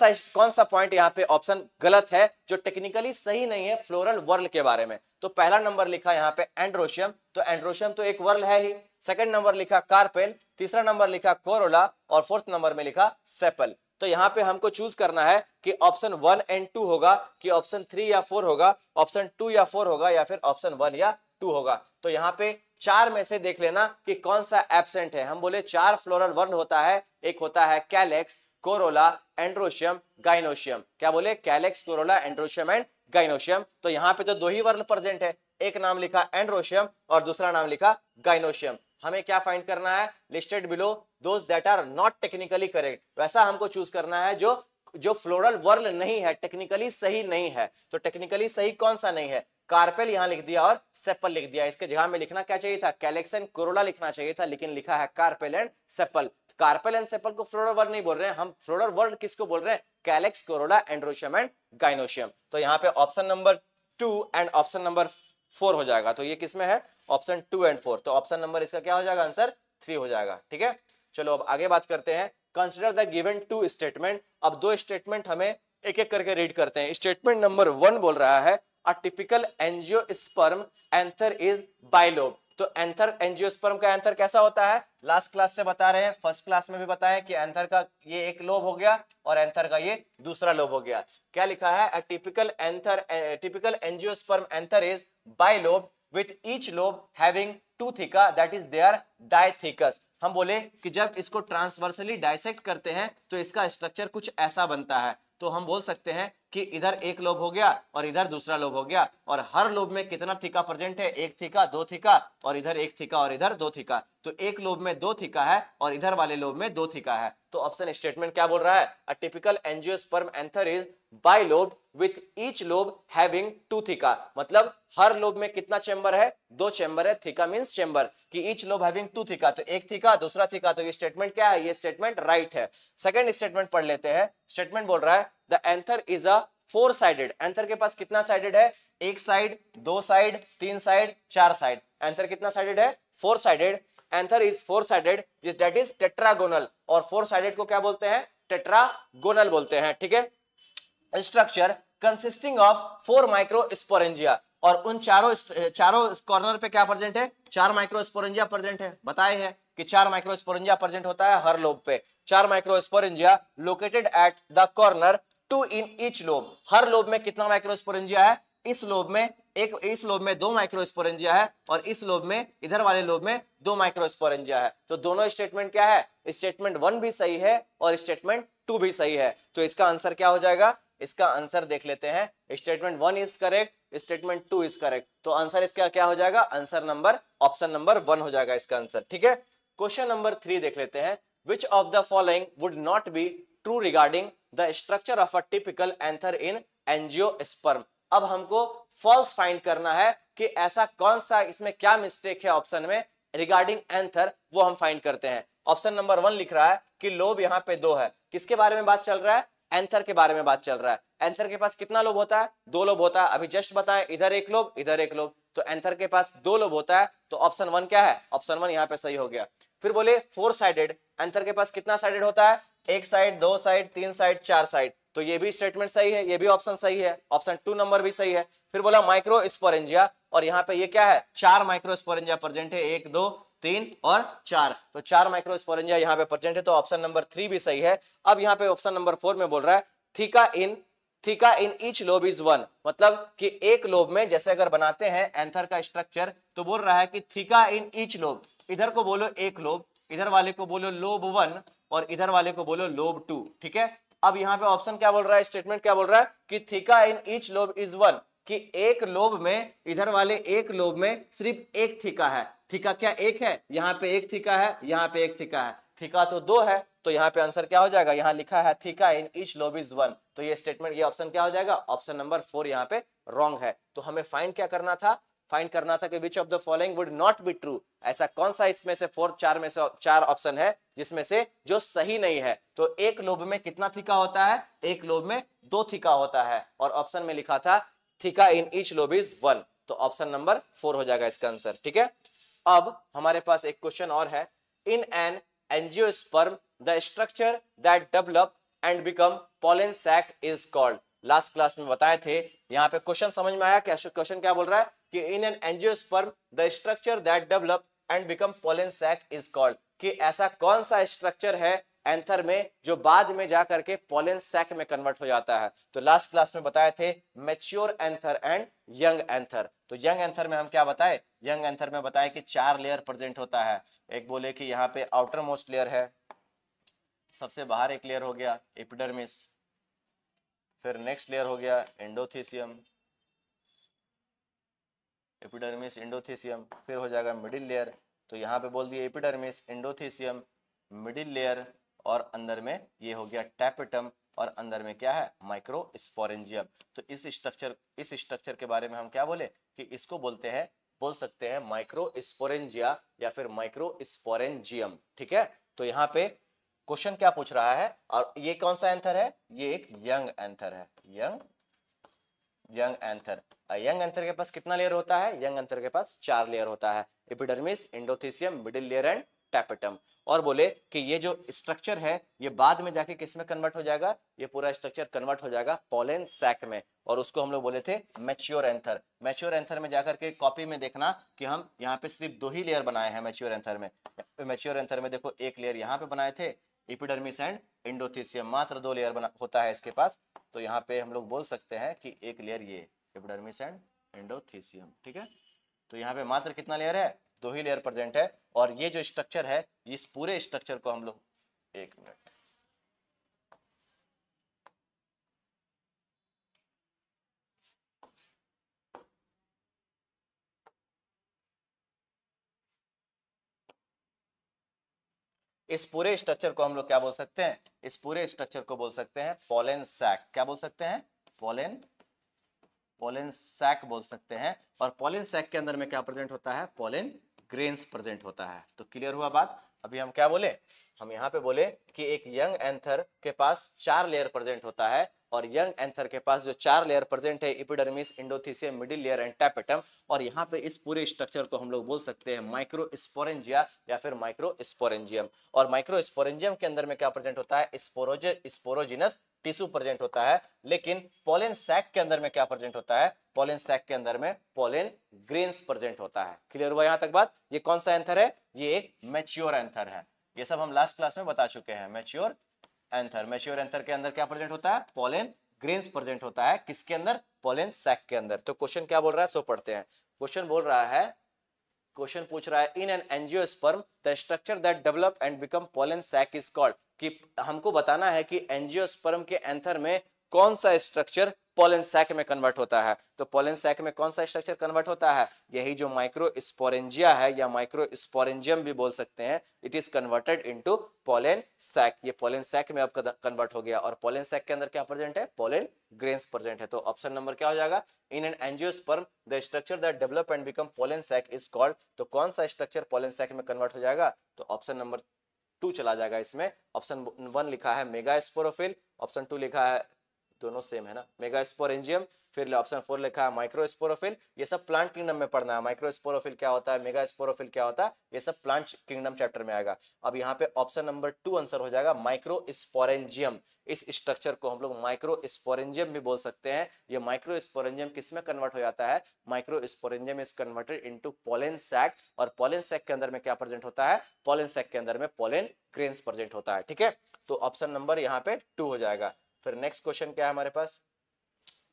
सा पॉइंट यहाँ पे ऑप्शन गलत है जो टेक्निकली सही नहीं है फ्लोरल वर्ल के बारे में। तो पहला नंबर लिखा यहाँ पे एंड्रोशियम, तो एंड्रोशियम तो एक वर्ल है ही। सेकंड नंबर लिखा कार्पेल, तीसरा नंबर लिखा कोरोला और फोर्थ नंबर में लिखा सेपल। तो यहाँ पे हमको चूज करना है कि ऑप्शन 1 एंड 2 होगा कि ऑप्शन 3 या 4 होगा, ऑप्शन 2 या 4 होगा या फिर ऑप्शन 1 या 2 होगा। तो यहाँ पे 4 में से देख लेना कि कौन सा एब्सेंट है। हम बोले 4 फ्लोरल वर्ल होता है, एक होता है कैलेक्स, कोरोला, एंड्रोशियम, गाइनोशियम। क्या बोले, calyx, corolla, androecium and gynoecium. तो यहाँ पे तो 2 ही वर्ल प्रेजेंट है, एक नाम लिखा एंड्रोशियम और दूसरा नाम लिखा गाइनोशियम। हमें क्या फाइंड करना है, listed below those that are not technically correct. वैसा हमको चूज करना है जो फ्लोरल वर्ल नहीं है, टेक्निकली सही नहीं है। तो टेक्निकली सही कौन सा नहीं है, कार्पेल यहाँ लिख दिया और सेपल लिख दिया। इसके जगह में लिखना क्या चाहिए था, कैलेक्स एंड कोरोला लिखना चाहिए था, लेकिन लिखा है carpel and sepal. Carpel and sepal को फ्लोरल वर्ल नहीं बोल रहे हैं हम, फ्लोरल वर्ल किसको बोल रहे हैं, calyx, corolla, androecium and gynoecium. तो यहाँ पे option number 2 and option number 4 हो जाएगा। तो ये किसमें है, ऑप्शन 2 एंड 4। तो ऑप्शन नंबर इसका क्या हो जाएगा, आंसर 3 हो जाएगा। ठीक है, चलो अब आगे बात करते हैं। Consider the given 2 statement. अब 2 स्टेटमेंट हमें एक एक करके रीड करते हैं। स्टेटमेंट नंबर 1 बोल रहा है a typical angiosperm anther is bilobe. तो एंथर एंजियोस्पर्म का एंथर कैसा होता है, लास्ट क्लास से बता रहे हैं, फर्स्ट क्लास में भी बताया कि एंथर का ये एक लोब हो गया और एंथर का ये दूसरा लोब हो गया। क्या लिखा है, a typical angiosperm anther is bilobe with each lobe having two theca that is there dithecous. हम बोले कि जब इसको ट्रांसवर्सली डाइसेक्ट करते हैं तो इसका स्ट्रक्चर कुछ ऐसा बनता है। तो हम बोल सकते हैं कि इधर एक लोब हो गया और इधर दूसरा लोब हो गया, और हर लोब में कितना थीका प्रेजेंट है, एक थीका, दो थीका, और इधर एक थीका और इधर दो थीका। तो एक लोब में दो थीका है और इधर वाले लोब में दो थीका है। तो ऑप्शन स्टेटमेंट क्या बोल रहा है, a typical angiosperm anther is bilobe with each lobe having two theca, मतलब हर लोब में कितना चेंबर है, दो चेंबर है, थीका मींस चेंबर, कि each lobe having two theca, तो एक थीका दूसरा थीका। तो ये स्टेटमेंट क्या है, ये स्टेटमेंट राइट है। सेकंड स्टेटमेंट पढ़ लेते हैं। स्टेटमेंट बोल रहा है the anther is a four sided, anther के पास कितना साइडेड है, एक साइड, दो साइड, तीन साइड, चार साइड। एंथर कितना साइडेड है, four sided. Anther is four sided that is tetragonal, और फोर साइडेड को क्या बोलते हैं, टेट्रागोनल बोलते हैं, ठीक है। Structure consisting of four microsporangia, और उन चारों कॉर्नर पे क्या प्रेजेंट है, चार माइक्रोस्पोरेंजिया प्रेजेंट है। बताए हैं कि चार माइक्रोस्पोरेंजिया प्रेजेंट होता है हर लोब पे, चार microsporangia located at the corner, two in each lobe. हर लोब में कितना माइक्रोस्पोरेंजिया है, इस लोब में एक, इस लोब में दो माइक्रोस्पोरेंजिया है, और इस लोब में, इधर वाले लोब में दो माइक्रोस्पोरेंजिया है। तो दोनों स्टेटमेंट क्या है, स्टेटमेंट 1 भी सही है और स्टेटमेंट 2 भी सही है। तो इसका आंसर क्या हो जाएगा, इसका आंसर देख लेते हैं। Statement 1 is correct, statement 2 is correct, तो आंसर इसका क्या हो जाएगा, आंसर नंबर ऑप्शन नंबर 1 हो जाएगा इसका आंसर, ठीक है। क्वेश्चन नंबर 3 देख लेते हैं। Which of the following would not be true regarding the structure of a typical anther in angiosperm. अब हमको फॉल्स फाइंड करना है कि ऐसा कौन सा, इसमें क्या मिस्टेक है ऑप्शन में रिगार्डिंग एंथर, वो हम फाइंड करते हैं। ऑप्शन नंबर 1 लिख रहा है कि लोब यहाँ पे दो है। किसके बारे में बात चल रहा है, एंथर के बारे में बात चल रहा है। एंथर के पास कितना लोब होता है, दो लोब होता है। अभी जस्ट बताया, इधर एक लोब, इधर एक लोब, तो एंथर के पास दो लोब होता है। तो ऑप्शन 1 क्या है, ऑप्शन 1 यहाँ पे सही हो गया। फिर बोले फोर साइडेड, एंथर के पास कितना साइडेड होता है, एक साइड, दो साइड, तीन साइड, चार साइड, तो ये भी स्टेटमेंट सही है, ये भी ऑप्शन सही है, ऑप्शन 2 नंबर भी सही है। फिर बोला माइक्रोस्पोरेंजिया, और यहाँ पे ये क्या है, चार माइक्रोस्पोरेंजिया प्रेजेंट है, एक, दो, तीन और चार, तो चार माइक्रोस्पोरेंजिया यहाँ पे प्रेजेंट है, तो ऑप्शन नंबर 3 भी सही है। अब यहाँ पे ऑप्शन नंबर 4 में बोल रहा है theca in each lobe is 1, मतलब कि एक लोब में, जैसे अगर बनाते हैं एंथर का स्ट्रक्चर, तो बोल रहा है कि थीका इन ईच लोब, इधर को बोलो एक लोब, इधर वाले को बोलो लोब 1, और इधर वाले को बोलो लोब 2, ठीक है। अब यहाँ पे ऑप्शन क्या बोल रहा है, स्टेटमेंट क्या बोल रहा है कि theca in each lobe is 1, कि एक लोब में, इधर वाले एक लोब में सिर्फ एक थीका है। थीका क्या एक है, यहाँ पे एक थीका है, यहाँ पे एक थीका है, थीका तो दो है, तो यहाँ पे आंसर क्या हो जाएगा, यहाँ लिखा है theca in each lobe is 1, तो ये स्टेटमेंट, ये ऑप्शन क्या हो जाएगा, ऑप्शन नंबर 4 यहाँ पे रॉन्ग है। तो हमें फाइंड क्या करना था, फाइंड करना था कि which of the following would not be true, ऐसा कौन सा इसमें से चार में से चार ऑप्शन है जिसमें से जो सही नहीं है। तो एक लोब में कितना थीका होता है, एक लोब में दो थीका होता है, और ऑप्शन में लिखा था theca in each lobe is 1, तो ऑप्शन नंबर 4 हो जाएगा इसका आंसर, ठीक है। अब हमारे पास एक क्वेश्चन और है। In an angiosperm the structure that develop and become pollen sac is called. Last class में बताए थे, यहाँ पे क्वेश्चन समझ में आया क्या, क्वेश्चन क्या बोल रहा है कि in an angiosperm the structure that develop and become pollen sac is called, कि ऐसा कौन सा स्ट्रक्चर है एंथर में जो बाद में जाकर के पॉलन सैक में कन्वर्ट हो जाता है। तो लास्ट क्लास में बताए थे mature anther and young anther. तो यंग एंथर में हम क्या बताए, यंग एंथर में बताए कि चार लेयर प्रेजेंट होता है। एक बोले कि यहाँ पे आउटर मोस्ट लेयर है, सबसे बाहर एक लेयर हो गया एपिडर्मिस, फिर नेक्स्ट लेयर हो गया एंडोथीसियम, एपिडर्मिस एंडोथीसियम, फिर हो जाएगा मिडिल लेयर। तो यहाँ पे बोल दिए एपिडर्मिस एंडोथीसियम मिडिल लेयर, और अंदर में ये हो गया टैपेटम, और अंदर में क्या है माइक्रोस्पोरेंजियम। तो इस स्ट्रक्चर के बारे में हम क्या बोले कि इसको बोलते हैं, बोल सकते हैं माइक्रोस्पोरेंजिया या फिर माइक्रोस्पोरेंजियम, ठीक है। तो यहाँ पे क्वेश्चन क्या पूछ रहा है, और ये कौन सा एंथर है, ये एक यंग एंथर है, यंग एंथर। यंग एंथर के पास कितना लेयर होता है, यंग एंथर के पास चार लेयर होता है, epidermis endothecium middle layer and tapetum. और बोले कि ये जो स्ट्रक्चर है ये बाद में जाके किस में कन्वर्ट हो जाएगा, ये पूरा स्ट्रक्चर कन्वर्ट हो जाएगा पोलन सैक में, और उसको हम लोग बोले थे मैच्योर एंथर। मैच्योर एंथर में जाकर के कॉपी में देखना कि हम यहाँ पे सिर्फ 2 ही लेयर बनाए हैं मैच्योर एंथर में। मैच्योर एंथर में देखो एक लेयर यहाँ पे बनाए थे एपिडर्मिस एंड एंडोथीसियम, मात्र 2 लेयर बना होता है इसके पास। तो यहाँ पे हम लोग बोल सकते हैं कि एक लेयर ये एपिडर्मिस एंड एंडोथीसियम, ठीक है। तो यहाँ पे मात्र कितना लेयर है, 2 ही लेयर प्रेजेंट है। और ये जो स्ट्रक्चर है इस पूरे स्ट्रक्चर को हम लोग, एक मिनट, इस पूरे स्ट्रक्चर को हम लोग क्या बोल सकते हैं, इस पूरे स्ट्रक्चर को बोल सकते हैं पोलन सैक। क्या बोल सकते हैं, पोलन सैक बोल सकते हैं। और पोलन सैक के अंदर में क्या प्रेजेंट होता है, पोलन ग्रेन्स प्रेजेंट होता है। तो क्लियर हुआ बात। अभी हम क्या बोले, हम यहाँ पे बोले कि एक यंग एंथर के पास 4 लेयर प्रेजेंट होता है, और यंग एंथर के पास जो 4 लेयर प्रेजेंट है epidermis, endothecium, middle layer and tapetum. और यहाँ पे इस पूरे स्ट्रक्चर को हम लोग बोल सकते हैं माइक्रोस्पोरेंजिया या फिर माइक्रोस्पोरेंजियम। और माइक्रोस्पोरेंजियम के अंदर में क्या प्रेजेंट होता है, स्पोरोजिनस टिश्यू प्रेजेंट होता है। लेकिन पोलन सैक के अंदर में क्या प्रेजेंट होता है, पोलन सैक के अंदर में पोलन ग्रेन्स प्रेजेंट होता है। क्लियर हुआ यहाँ तक बात। ये कौन सा एंथर है, ये एक मैच्योर एंथर है। ये सब हम लास्ट क्लास में बता चुके हैं। मैच्योर एंथर, मैच्योर एंथर के अंदर क्या प्रेजेंट होता है, पोलन ग्रेन्स प्रेजेंट होता है। किसके अंदर, पोलन सैक के अंदर। तो क्वेश्चन क्या बोल रहा है, सो पढ़ते हैं। क्वेश्चन बोल रहा है, क्वेश्चन पूछ रहा है in an angiosperm the structure that develop and become pollen sac is called, कि हमको बताना है कि एंजियोस्पर्म के एंथर में कौन सा स्ट्रक्चर पोलन सैक में कन्वर्ट होता है। तो पोलन सैक में कौन सा स्ट्रक्चर कन्वर्ट होता है, यही जो माइक्रोस्पोरेंजिया है या माइक्रोस्पोरेंजियम भी बोल सकते हैं। It is converted into pollen sac. ये पोलन सैक में अब कन्वर्ट हो गया। और पोलन सैक के अंदर क्या प्रेजेंट है, पोलन ग्रेन्स प्रेजेंट है। तो ऑप्शन नंबर क्या हो जाएगा, in an angiosperm the structure that develop and become pollen sac is called. तो कौन सा स्ट्रक्चर पोलन सैक में कन्वर्ट हो जाएगा, तो ऑप्शन नंबर 2 चला जाएगा इसमें। ऑप्शन 1 लिखा है मेगास्पोरोफिल, ऑप्शन 2 लिखा है, दोनों सेम है ना, मेगास्पोरेंजियम। फिर ऑप्शन 4 लिखा है माइक्रोस्पोरोफिल। ये सब प्लांट किंगडम में पढ़ना है। माइक्रोस्पोरोफिल क्या होता है, मेगास्पोरोफिल क्या होता है, ये सब प्लांट किंगडम चैप्टर में आएगा। अब यहाँ पे ऑप्शन नंबर 2 आंसर हो जाएगा माइक्रोस्पोरेंजियम। इस स्ट्रक्चर को हम लोग माइक्रोस्पोरेंजियम भी बोल सकते हैं। ये माइक्रोस्पोरेंजियम किस में कन्वर्ट हो जाता है, microsporangium is converted into pollen sac. और पोलन सैक के अंदर में क्या प्रेजेंट होता है, पोलन सैक के अंदर में पोलन ग्रेन्स प्रेजेंट होता है। ठीक है, तो ऑप्शन नंबर यहाँ पे 2 हो जाएगा। फिर नेक्स्ट क्वेश्चन क्या है हमारे पास,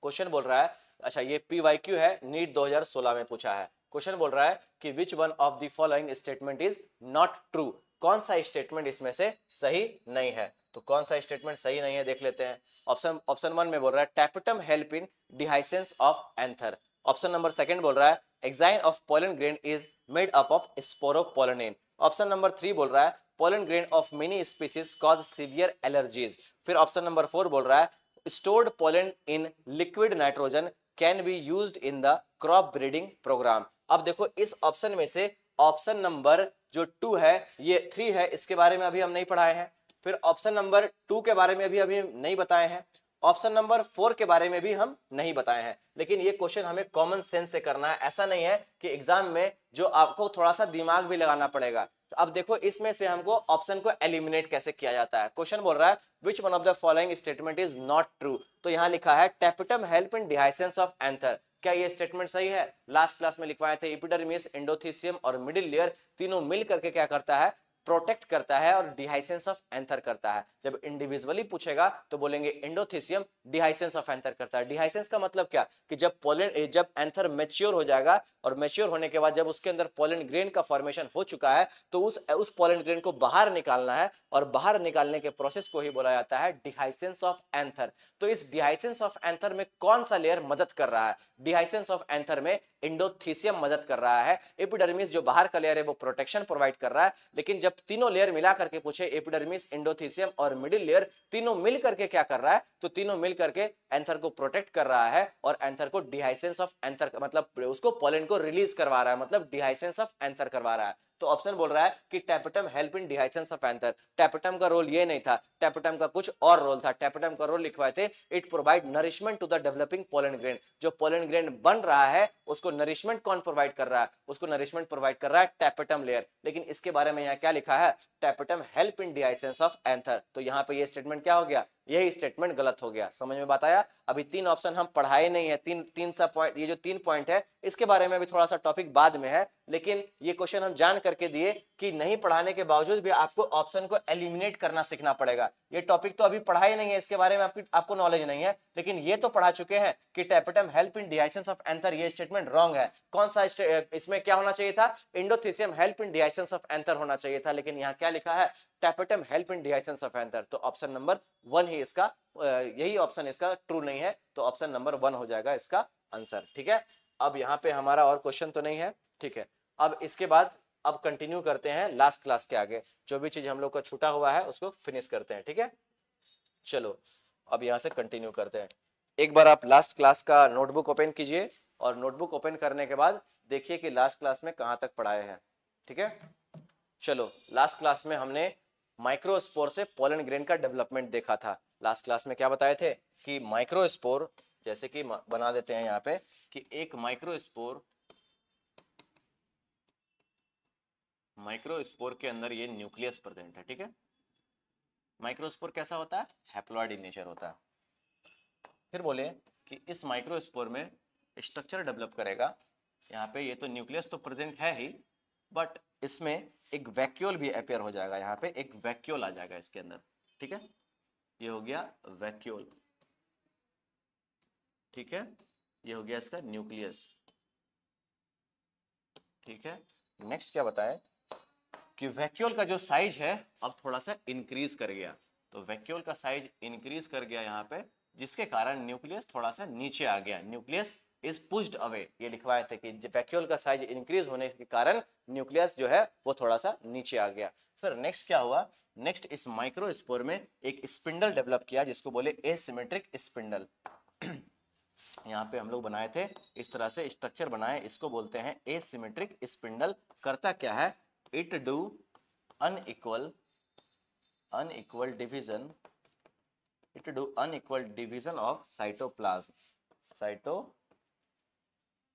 क्वेश्चन बोल रहा है, अच्छा ये PYQ है, नीट 2016 में पूछा है। क्वेश्चन बोल रहा है कि विच one of the following statement is not true, कौन सा स्टेटमेंट इसमें से सही नहीं है। तो कौन सा स्टेटमेंट सही नहीं है देख लेते हैं। ऑप्शन 1 में बोल रहा है tapetum help in dehiscence of anther. Option number 2 बोल रहा है exine of pollen grain is made up of sporopollenin. Option number 3 बोल रहा है pollen grain of many species cause severe allergies. फिर ऑप्शन नंबर 4 बोल रहा है stored pollen in liquid nitrogen can be used in the crop breeding program। अब देखो इस ऑप्शन में से ऑप्शन नंबर जो 2 है, ये 3 है, इसके बारे में अभी हम नहीं पढ़ाए हैं। फिर ऑप्शन नंबर 2 के बारे में अभी नहीं बताए हैं। ऑप्शन नंबर 4 के बारे में भी हम नहीं बताए हैं। लेकिन ये क्वेश्चन हमें कॉमन सेंस से करना है। ऐसा नहीं है कि एग्जाम में जो आपको थोड़ा सा दिमाग भी लगाना पड़ेगा। तो अब देखो इसमें से हमको ऑप्शन को एलिमिनेट कैसे किया जाता है। क्वेश्चन बोल रहा है which one of the following statement is not true. तो यहाँ लिखा है tapetum help in dehiscence of anther. क्या ये स्टेटमेंट सही है? लास्ट क्लास में लिखवाए थे एपिडर्मिस, एंडोथीसियम और मिडिल लेयर तीनों मिल करके क्या करता है, प्रोटेक्ट करता है और डिहाइसेंस ऑफ एंथर करता है। जब इंडिविजुअली पूछेगा तो बोलेंगे एंडोथीसियम डिहाइसेंस ऑफ एंथर करता है। डिहाइसेंस का मतलब क्या कि जब एंथर मैच्योर हो जाएगा और मैच्योर होने के बाद जब उसके अंदर पोलन ग्रेन का फॉर्मेशन हो चुका है तो उस पोलन ग्रेन को बाहर निकालना है और बाहर निकालने के प्रोसेस को ही बोला जाता है डिहाइसेंस ऑफ एंथर। तो इस डिहाइसेंस ऑफ एंथर में कौन सा लेयर मदद कर रहा है? डिहाइसेंस ऑफ एंथर में एंडोथीसियम मदद कर रहा है। एपिडर्मिस जो बाहर का लेयर है वो प्रोटेक्शन प्रोवाइड कर रहा है। लेकिन जब तीनों लेयर मिला करके पूछे एपिडर्मिस, एंडोथीसियम और मिडिल लेयर तीनों मिल करके क्या कर रहा है, तो तीनों मिल करके एंथर को प्रोटेक्ट कर रहा है और एंथर को डिहाइसेंस ऑफ एंथर मतलब उसको पोलन को रिलीज करवा रहा है, मतलब डिहाइसेंस ऑफ एंथर करवा रहा है। तो ऑप्शन बोल रहा है कि tapetum help in dehiscence of anther. Tapetum का रोल ये नहीं था, टैपेटम का कुछ और रोल था। टैपेटम का रोल लिखवाए थे, it provide nourishment to the developing pollen grain. जो पोलन ग्रेन बन रहा है उसको नरिशमेंट कौन प्रोवाइड कर रहा है? उसको नरिशमेंट प्रोवाइड कर रहा है टैपेटम लेयर। लेकिन इसके बारे में यहाँ क्या लिखा है? Tapetum help in dehiscence of anther. तो यहाँ पे ये स्टेटमेंट क्या हो गया? यही स्टेटमेंट गलत हो गया। समझ में बात आया? अभी तीन ऑप्शन हम पढ़ाए नहीं है, तीन सा पॉइंट, ये जो 3 पॉइंट है इसके बारे में भी थोड़ा सा टॉपिक बाद में है, लेकिन ये क्वेश्चन हम जान करके दिए कि नहीं पढ़ाने के बावजूद भी आपको ऑप्शन को एलिमिनेट करना सीखना पड़ेगा। ये टॉपिक तो अभी पढ़ा ही नहीं है, इसके बारे में आपको नॉलेज नहीं है, लेकिन ये तो पढ़ा चुके हैं कि tapetum help in dehiscence of anther. ये स्टेटमेंट रॉन्ग है। कौन सा इसमें क्या होना चाहिए था? Endothecium help in dehiscence of anther होना चाहिए था, लेकिन यहाँ क्या लिखा है? Tapetum help in dehiscence of anther. तो ऑप्शन नंबर 1 ही इसका, यही ऑप्शन इसका ट्रू नहीं है, तो ऑप्शन नंबर 1 हो जाएगा इसका आंसर। ठीक है, अब यहाँ पे हमारा और क्वेश्चन तो नहीं है। ठीक है, अब इसके बाद अब कंटिन्यू करते हैं लास्ट क्लास के आगे, जो भी चीज हम लोग का छूटा हुआ है उसको फिनिश करते हैं। ठीक है, चलो अब यहाँ से कंटिन्यू करते हैं। एक बार आप लास्ट क्लास का नोटबुक ओपन कीजिए और नोटबुक ओपन करने के बाद देखिए कि लास्ट क्लास में कहाँ तक पढ़ाए हैं। ठीक है, चलो लास्ट क्लास में हमने माइक्रोस्पोर से पोलन ग्रेन का डेवलपमेंट देखा था। लास्ट क्लास में क्या बताए थे कि माइक्रोस्पोर, जैसे कि बना देते हैं यहाँ पे कि एक माइक्रोस्पोर के अंदर ये न्यूक्लियस प्रेजेंट है। ठीक है, माइक्रोस्पोर कैसा होता है? हैप्लॉइड इन नेचर होता है। फिर बोले कि इस माइक्रोस्पोर में स्ट्रक्चर डेवलप करेगा। यहाँ पे ये तो न्यूक्लियस तो प्रेजेंट है ही, बट इसमें एक वैक्यूल भी अपेयर हो जाएगा। यहाँ पे एक वैक्यूल आ जाएगा इसके अंदर। ठीक है, ये हो गया वैक्यूल। ठीक है, ये हो गया इसका न्यूक्लियस। ठीक है, नेक्स्ट क्या बताएं कि वैक्यूल का जो साइज है अब थोड़ा सा इंक्रीज कर गया। तो वैक्यूल का साइज इंक्रीज कर गया यहाँ पे, जिसके कारण न्यूक्लियस थोड़ा सा नीचे आ गया। न्यूक्लियस इज पुश्ड अवे, ये लिखवाए थे कि वैक्यूल का साइज इंक्रीज होने के कारण न्यूक्लियस जो है वो थोड़ा सा नीचे आ गया। फिर नेक्स्ट क्या हुआ? नेक्स्ट इस माइक्रोस्पोर में एक स्पिंडल डेवलप किया जिसको बोले एसिमेट्रिक स्पिंडल। यहाँ पे हम लोग बनाए थे इस तरह से स्ट्रक्चर बनाए, इसको बोलते हैं एसिमेट्रिक स्पिंडल। करता क्या है? It do unequal division, of cytoplasm.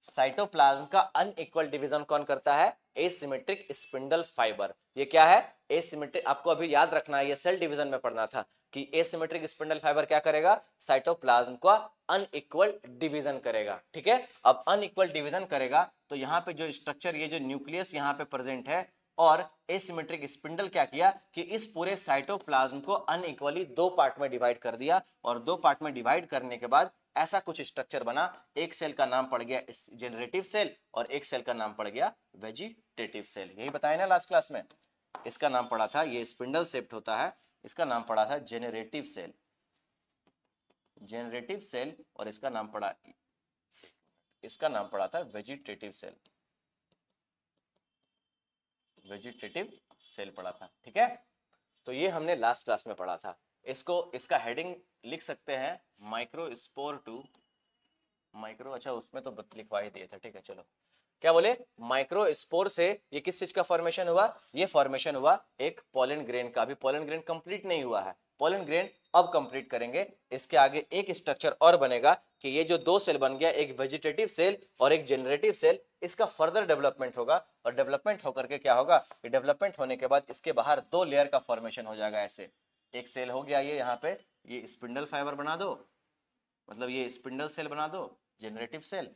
Cytoplasm का अनइक्वल डिवीजन कौन करता है? Asymmetric spindle fibre. ये क्या है? एसिमेट्रिक, आपको अभी याद रखना है, ये सेल डिवीजन में पढ़ना था कि एसिमेट्रिक स्पिंडल फाइबर क्या करेगा? साइटोप्लाज्म का अनइक्वल डिवीजन करेगा। ठीक है, अब अनइक्वल डिवीजन करेगा तो यहाँ पे जो स्ट्रक्चर, ये जो न्यूक्लियस यहाँ पे प्रेजेंट है, और एसिमेट्रिक स्पिंडल क्या किया कि इस पूरे साइटोप्लाज्म को अनइक्वली 2 पार्ट में डिवाइड कर दिया, और 2 पार्ट में डिवाइड करने के बाद ऐसा कुछ स्ट्रक्चर बना। एक सेल का नाम पड़ गया जेनरेटिव सेल और एक सेल का नाम पड़ गया वेजिटेटिव सेल। यही बताया ना लास्ट क्लास में। इसका नाम पड़ा था, ये स्पिंडल शेप्ड होता है, इसका नाम पड़ा था जेनरेटिव सेल, और इसका नाम पड़ा था वेजिटेटिव सेल पड़ा था। ठीक है, तो ये हमने लास्ट क्लास में पढ़ा था। इसका हेडिंग लिख सकते हैं माइक्रोस्पोर टू अच्छा उसमें तो लिखवा ही दिए थे। ठीक है, चलो क्या बोले? माइक्रोस्पोर से ये किस चीज का फॉर्मेशन हुआ? ये फॉर्मेशन हुआ एक पोलन ग्रेन का। अभी पोलन ग्रेन कंप्लीट नहीं हुआ है, पोलन ग्रेन अब कंप्लीट करेंगे। इसके आगे एक स्ट्रक्चर और बनेगा कि ये जो 2 सेल बन गया, एक वेजिटेटिव सेल और एक जेनरेटिव सेल, इसका फर्दर डेवलपमेंट होगा। और डेवलपमेंट होकर के क्या होगा कि डेवलपमेंट होने के बाद इसके बाहर 2 लेयर का फॉर्मेशन हो जाएगा। ऐसे एक सेल हो गया ये, यहाँ पे ये स्पिंडल फाइबर बना दो, मतलब ये स्पिंडल सेल बना दो, जेनरेटिव सेल,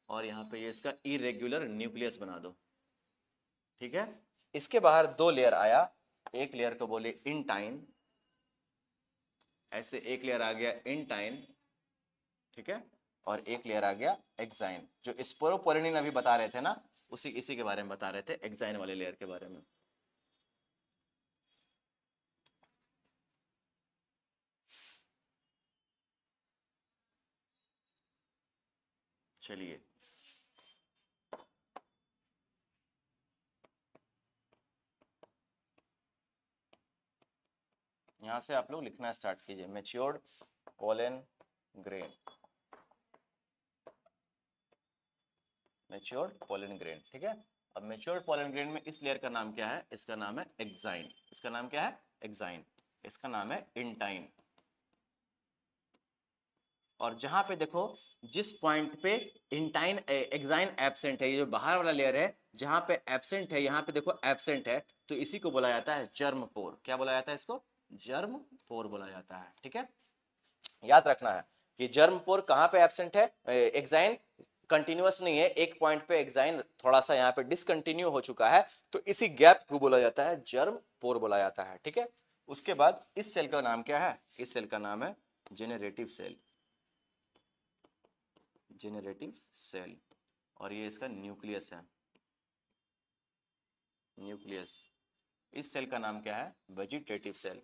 और यहाँ पे ये इसका इरेगुलर न्यूक्लियस बना दो। ठीक है, इसके बाहर 2 लेयर आया, एक लेयर को बोले इंटाइन, ऐसे एक लेयर आ गया इंटाइन। ठीक है, और एक लेयर आ गया एक्साइन। जो स्पोरोपोलिन अभी बता रहे थे ना, इसी के बारे में बता रहे थे, एक्साइन वाले लेयर के बारे में। चलिए यहां से आप लोग लिखना स्टार्ट कीजिए, matured pollen grain, matured pollen grain. ठीक है, अब मैच्योर्ड पॉलन ग्रेन में इस लेयर का नाम क्या है? इसका नाम है एक्साइन। इसका नाम क्या है? एक्साइन। इसका नाम है इंटाइन। और जहां पे देखो जिस पॉइंट पे इंटाइन एक्साइन एब्सेंट है, ये जो बाहर वाला लेयर है जहां पे एब्सेंट है, यहाँ पे देखो एब्सेंट है, तो इसी को बोला जाता है जर्म पोर। क्या बोला जाता है इसको? जर्म पोर बोला जाता है। ठीक है, याद रखना है कि जर्म पोर कहाँ पे एब्सेंट है, एक्साइन कंटिन्यूअस नहीं है, एक पॉइंट पे एक्साइन थोड़ा सा यहाँ पे डिसकंटिन्यू हो चुका है, तो इसी गैप को बोला जाता है जर्म पोर बोला जाता है। ठीक है, उसके बाद इस सेल का नाम क्या है? इस सेल का नाम है जेनरेटिव सेल। जेनरेटिव सेल, और ये इसका न्यूक्लियस है। न्यूक्लियस। इस सेल का नाम क्या है? Vegetative cell.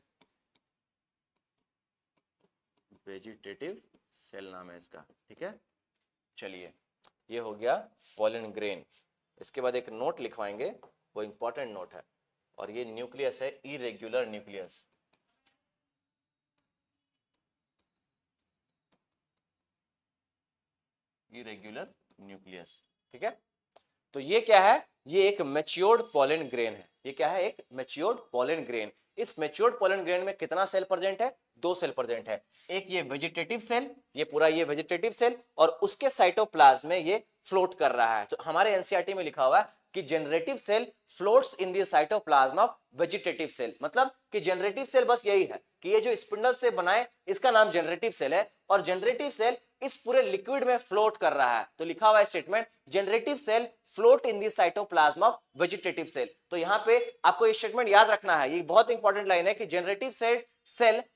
वेजिटेटिव सेल नाम है इसका। ठीक है, चलिए ये हो गया पॉलन ग्रेन। इसके बाद एक नोट लिखवाएंगे, वो इंपॉर्टेंट नोट है, और ये न्यूक्लियस है, इरेग्युलर न्यूक्लियस। Irregular nucleus. ठीक है, तो ये क्या है? ये एक मैच्योर्ड पॉलन ग्रेन है। ये क्या है? एक मैच्योर्ड पॉलन ग्रेन। इस मैच्योर्ड पॉलन ग्रेन में कितना सेल प्रेजेंट है? 2 सेल प्रेजेंट है। एक ये वेजिटेटिव सेल, ये पूरा ये वेजिटेटिव सेल, और उसके साइटोप्लाज्म में ये फ्लोट कर रहा है। तो हमारे एनसीईआरटी में लिखा हुआ है कि generative cell floats in the cytoplasm of vegetative cell. मतलब कि जनरेटिव सेल बस यही है कि ये जो स्पिंडल से बनाए इसका नाम जनरेटिव सेल है, और जनरेटिव सेल इस पूरे लिक्विड में फ्लोट कर रहा है। तो लिखा हुआ है statement, generative cell float in the cytoplasm of vegetative cell. तो यहां पे आपको ये स्टेटमेंट याद रखना है, ये बहुत इंपॉर्टेंट लाइन है कि जनरेटिव सेल,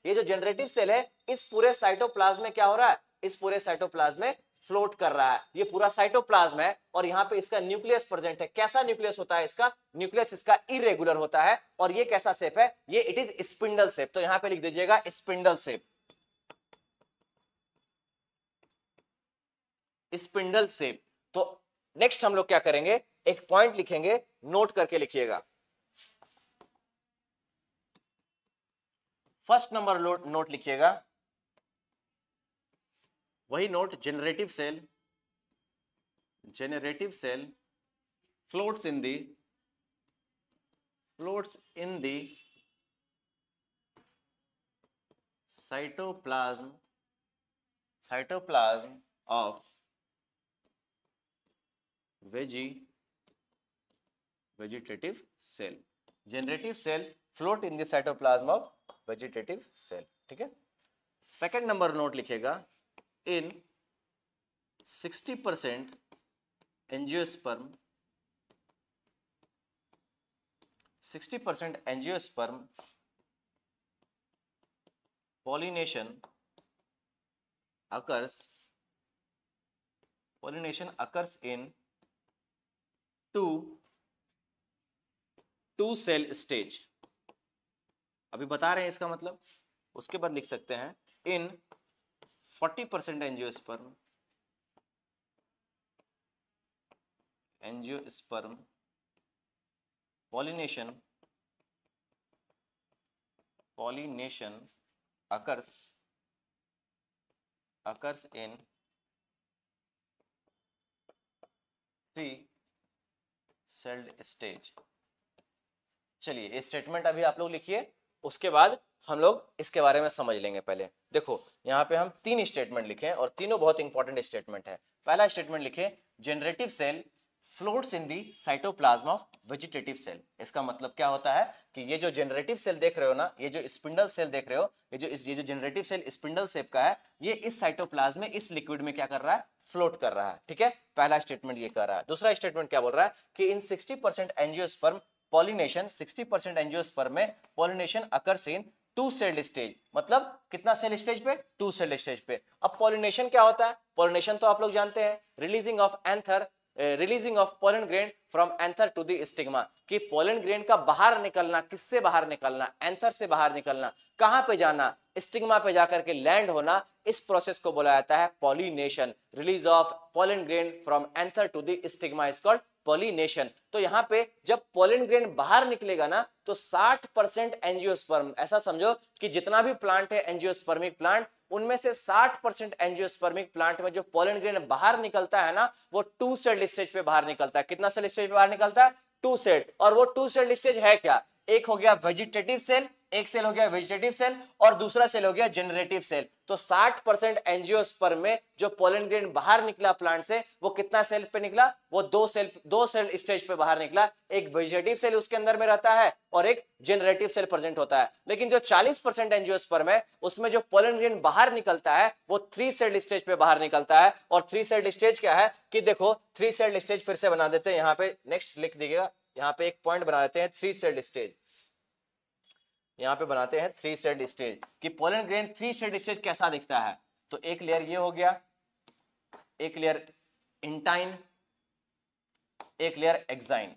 ये जो जनरेटिव सेल है इस पूरे साइटोप्लाज्म में क्या हो रहा है? इस पूरे साइटोप्लाज्म में फ्लोट कर रहा है। ये पूरा साइटोप्लाज्म है, और यहाँ पे इसका न्यूक्लियस प्रेजेंट है। कैसा न्यूक्लियस होता है इसका? न्यूक्लियस इसका इरेगुलर होता है। और ये कैसा शेप है? ये इट इज स्पिंडल शेप। तो यहाँ पे लिख दीजिएगा स्पिंडल शेप। Spindle shape. तो नेक्स्ट हम लोग क्या करेंगे, एक पॉइंट लिखेंगे, नोट करके लिखिएगा। फर्स्ट नंबर नोट लिखिएगा, वही note, generative cell floats in the cytoplasm of vegetative cell. Generative cell float in the cytoplasm of vegetative cell. ठीक है, सेकंड नंबर नोट लिखेगा, in 60% angiosperm 60% angiosperm pollination occurs in two cell stage। अभी बता रहे हैं इसका मतलब, उसके बाद लिख सकते हैं इन 40% angiosperm pollination occurs in 3-celled stage। चलिए ये स्टेटमेंट अभी आप लोग लिखिए, उसके बाद हम लोग इसके बारे में समझ लेंगे। पहले देखो यहाँ पे हम 3 स्टेटमेंट लिखे हैं, और तीनों बहुत इंपॉर्टेंट स्टेटमेंट है। पहला स्टेटमेंट लिखे, generative cell floats in the cytoplasm of vegetative cell. इसका मतलब क्या होता है कि ये जो जनरेटिव सेल देख रहे हो ना, ये जो स्पिंडल सेल देख रहे हो, ये जो जनरेटिव सेल स्पिंडल शेप का है, ये इस साइटोप्लाज्म में, इस लिक्विड में क्या कर रहा है? फ्लोट कर रहा है। ठीक है, पहला स्टेटमेंट ये कर रहा है। दूसरा स्टेटमेंट क्या बोल रहा है कि इन 60% एंजियोस्पर्म पॉलिनेशन, 60% एंजियोस्पर्म में pollination occurs in 2-celled stage. मतलब कितना सेल स्टेज पे? 2-celled स्टेज पे। अब पॉलिनेशन क्या होता है? पॉलिनेशन तो आप लोग जानते हैं, releasing of pollen grain from anther to the stigma, कि पोलन ग्रेन का बाहर निकलना, किससे बाहर निकलना? एंथर से बाहर निकलना। कहां पे जाना? स्टिग्मा पे जाकर के लैंड होना। इस प्रोसेस को बोला जाता है pollination. Release of pollen grain from anther to the stigma is called pollination. तो यहाँ पे जब पोलन ग्रेन बाहर निकलेगा ना तो 60% एंजियोस्पर्म, ऐसा समझो कि जितना भी प्लांट है एंजियोस्पर्मिक प्लांट, उनमें से 60% एंजियोस्पर्मिक प्लांट में जो पोलन ग्रेन बाहर निकलता है ना वो 2 सेल्ड स्टेज पे बाहर निकलता है। कितना सेल स्टेज पे बाहर निकलता है? 2 सेल। और वो 2 सेल्ड स्टेज है क्या? एक हो गया वेजिटेटिव सेल, एक सेल हो गया वेजिटेटिव सेल और दूसरा सेल हो गया जनरेटिव सेल। तो 60% एंजियोस्पर्म में जो पोलन ग्रेन बाहर निकला प्लांट से वो कितना सेल पे निकला? वो 2 सेल स्टेज पे बाहर निकला। एक वेजिटेटिव सेल उसके अंदर में रहता है और एक जनरेटिव सेल प्रेजेंट होता है। लेकिन जो 40% एंजियोस्पर्म है उसमें जो पोलन ग्रेन बाहर निकलता है वो 3 सेल स्टेज पे बाहर निकलता है। और 3 सेल स्टेज क्या है कि देखो 3 सेल स्टेज फिर से बना देते हैं, यहाँ पे नेक्स्ट लिख दीजिएगा, यहाँ पे एक पॉइंट बना देते हैं 3 सेल्ड स्टेज। यहाँ पे बनाते हैं 3 सेल्ड स्टेज कि पोलन ग्रेन 3 सेल्ड स्टेज कैसा दिखता है। तो एक लेयर ये हो गया, एक लेयर इंटाइन, एक लेयर एक्साइन,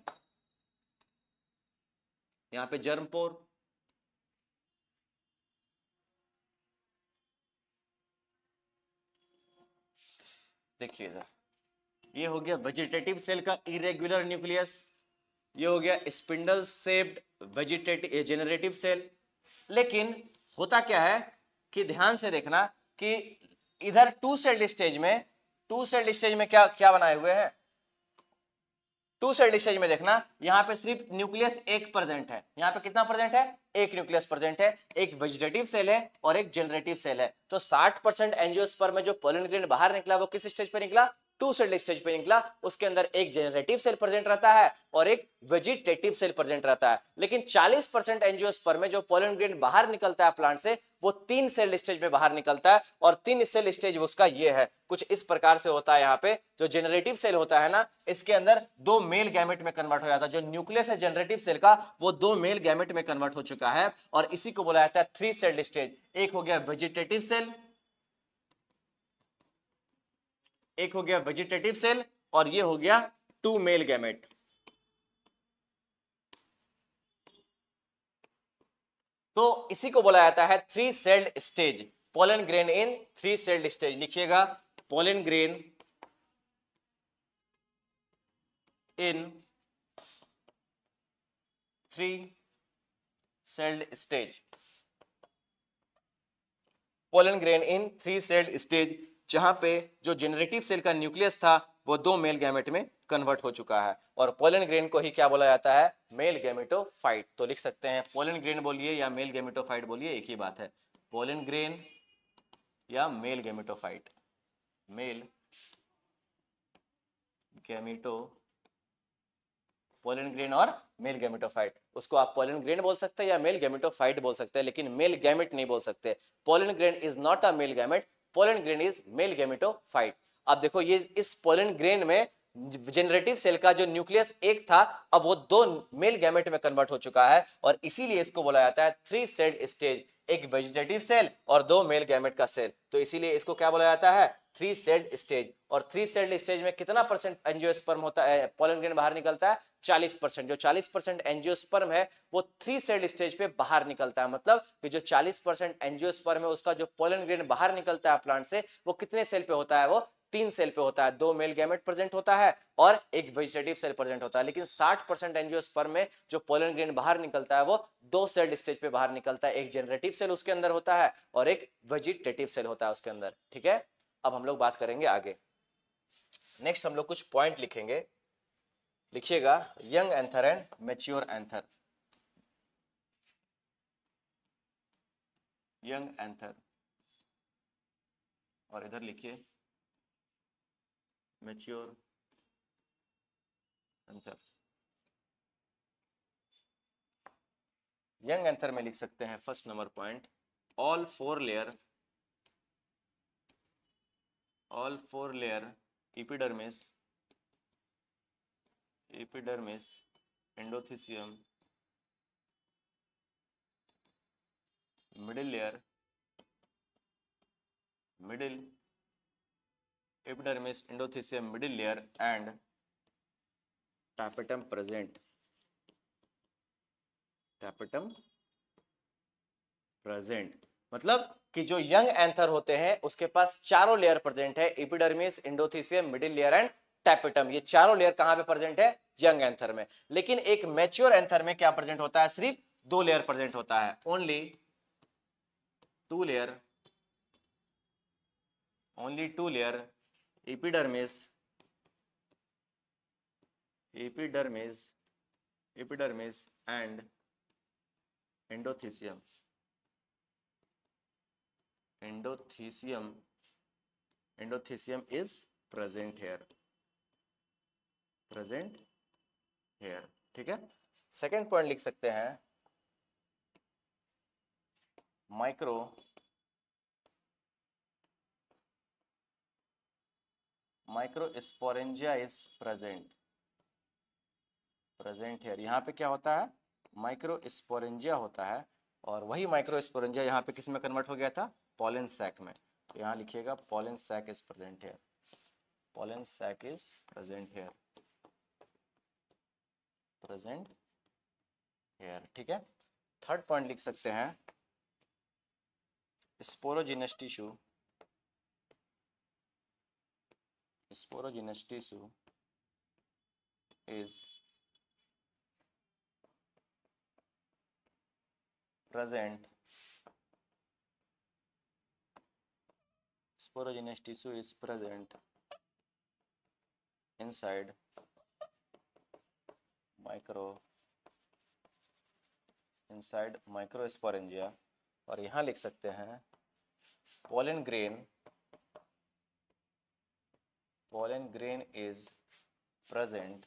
यहाँ पे जर्मपोर, देखिए इधर ये हो गया वेजिटेटिव सेल का इरेगुलर न्यूक्लियस, ये हो गया spindle shaped vegetative generative cell. लेकिन होता क्या है कि ध्यान से देखना कि इधर 2 सेल्ड स्टेज में क्या क्या बनाए हुए हैं? 2 सेल्ड स्टेज में देखना यहाँ पे सिर्फ न्यूक्लियस एक प्रेजेंट है। यहाँ पे कितना प्रेजेंट है? एक न्यूक्लियस प्रेजेंट है, एक वेजिटेटिव सेल है और एक जनरेटिव सेल है। तो 60% एंजियोस्पर्म में जो पोलन ग्रेन बाहर निकला वो किस स्टेज पे निकला? 2 सेल्ड स्टेज पे निकला। उसके अंदर एक जनरेटिव सेल प्रेजेंट रहता है और एक वेजिटेटिव सेल प्रेजेंट रहता है। लेकिन 40% एंजियोस्पर्म में जो पोलन ग्रेन बाहर निकलता है प्लांट से वो 3 सेल स्टेज में बाहर निकलता है और 3 सेल स्टेज उसका ये है, कुछ इस प्रकार से होता है। यहाँ पे जो जनरेटिव सेल होता है ना इसके अंदर 2 मेल गैमेट में कन्वर्ट हो जाता है। जो न्यूक्लियस है जनरेटिव सेल का वो 2 मेल गैमेट में कन्वर्ट हो चुका है और इसी को बोला जाता है 3 सेल्ड स्टेज। एक हो गया वेजिटेटिव सेल, एक हो गया वेजिटेटिव सेल और ये हो गया 2 मेल गैमेट। तो इसी को बोला जाता है 3 celled stage. Pollen grain in 3 celled stage, लिखिएगा pollen grain in 3 celled stage. Pollen grain in 3 celled stage, जहां पे जो जनरेटिव सेल का न्यूक्लियस था वो 2 मेल गैमेट में कन्वर्ट हो चुका है। और पोलन ग्रेन को ही क्या बोला जाता है? Male gametophyte. तो लिख सकते हैं पोलन ग्रेन बोलिए या मेल गैमेटोफाइट बोलिए, एक ही बात है। पोलन ग्रेन या मेल गैमेटोफाइट, मेल गैमेटो, पोलन ग्रेन और मेल गैमेटोफाइट। उसको आप पोलन ग्रेन बोल सकते हैं या मेल गैमेटोफाइट बोल सकते हैं, लेकिन मेल गैमेट नहीं बोल सकते। Pollen grain is not a male gamete, pollen grain is male gametophyte. अब देखो ये इस पोलन ग्रेन में जनरेटिव सेल का जो न्यूक्लियस एक था अब वो 2 मेल गैमेट में कन्वर्ट हो चुका है और इसीलिए इसको बोला जाता है 3 सेल्ड स्टेज, एक वेजिटेटिव सेल और 2 मेल गैमेट का सेल। तो इसीलिए इसको क्या बोला जाता है? 3 सेल्ड स्टेज। और 3 सेल्ड स्टेज में कितना परसेंट एंजियोस्पर्म होता है, पोलन ग्रेन बाहर निकलता है? 40%। जो 40% एंजियोस्पर्म है वो 3 सेल्ड स्टेज पे बाहर निकलता है। मतलब कि जो 40% एंजियोस्पर्म है उसका जो पोलन ग्रेन बाहर निकलता है प्लांट से वो कितने सेल पे होता है? वो 3 सेल पे होता है। 2 मेल गैमेट प्रेजेंट होता है और एक वेजिटेटिव सेल प्रेजेंट होता है। लेकिन 60% एंजियोस्पर्म में जो पोलन ग्रेन बाहर निकलता है वो 2 सेल्ड स्टेज पे बाहर निकलता है। एक जनरेटिव सेल उसके अंदर होता है और एक वेजिटेटिव सेल होता है उसके अंदर। ठीक है, अब हम लोग बात करेंगे आगे। नेक्स्ट हम लोग कुछ पॉइंट लिखेंगे, लिखिएगा young anther and mature anther. Young anther और इधर लिखिए मैच्योर एंथर। यंग एंथर में लिख सकते हैं first number point, all four layer epidermis, endothecium, middle epidermis, endothecium, middle layer and tapetum present. मतलब कि जो यंग एंथर होते हैं उसके पास चारों लेयर प्रेजेंट है, epidermis, endothecium, middle layer and tapetum. ये चारों लेयर कहां पे प्रेजेंट है? यंग एंथर में। लेकिन एक मैच्योर एंथर में क्या प्रेजेंट होता है, सिर्फ 2 लेयर प्रेजेंट होता है, only 2 layer, only 2 layer, epidermis, epidermis, epidermis and endothecium, endothecium, endothecium is present here, present here. ठीक है, सेकेंड पॉइंट लिख सकते हैं, micro microsporangia is present, present here. यहाँ पे क्या होता है, माइक्रोस्पोरेंजिया होता है, और वही माइक्रोस्पोरेंजिया यहाँ पे किस में कन्वर्ट हो गया था, पॉलन सैक में। तो यहाँ लिखिएगा pollen sac is present here, pollen sac is present here, present here. ठीक है, थर्ड पॉइंट लिख सकते हैं, sporogenous tissue, sporogenous tissue is present, sporogenous tissue is present inside microsporangia। और यहाँ लिख सकते हैं pollen grain is present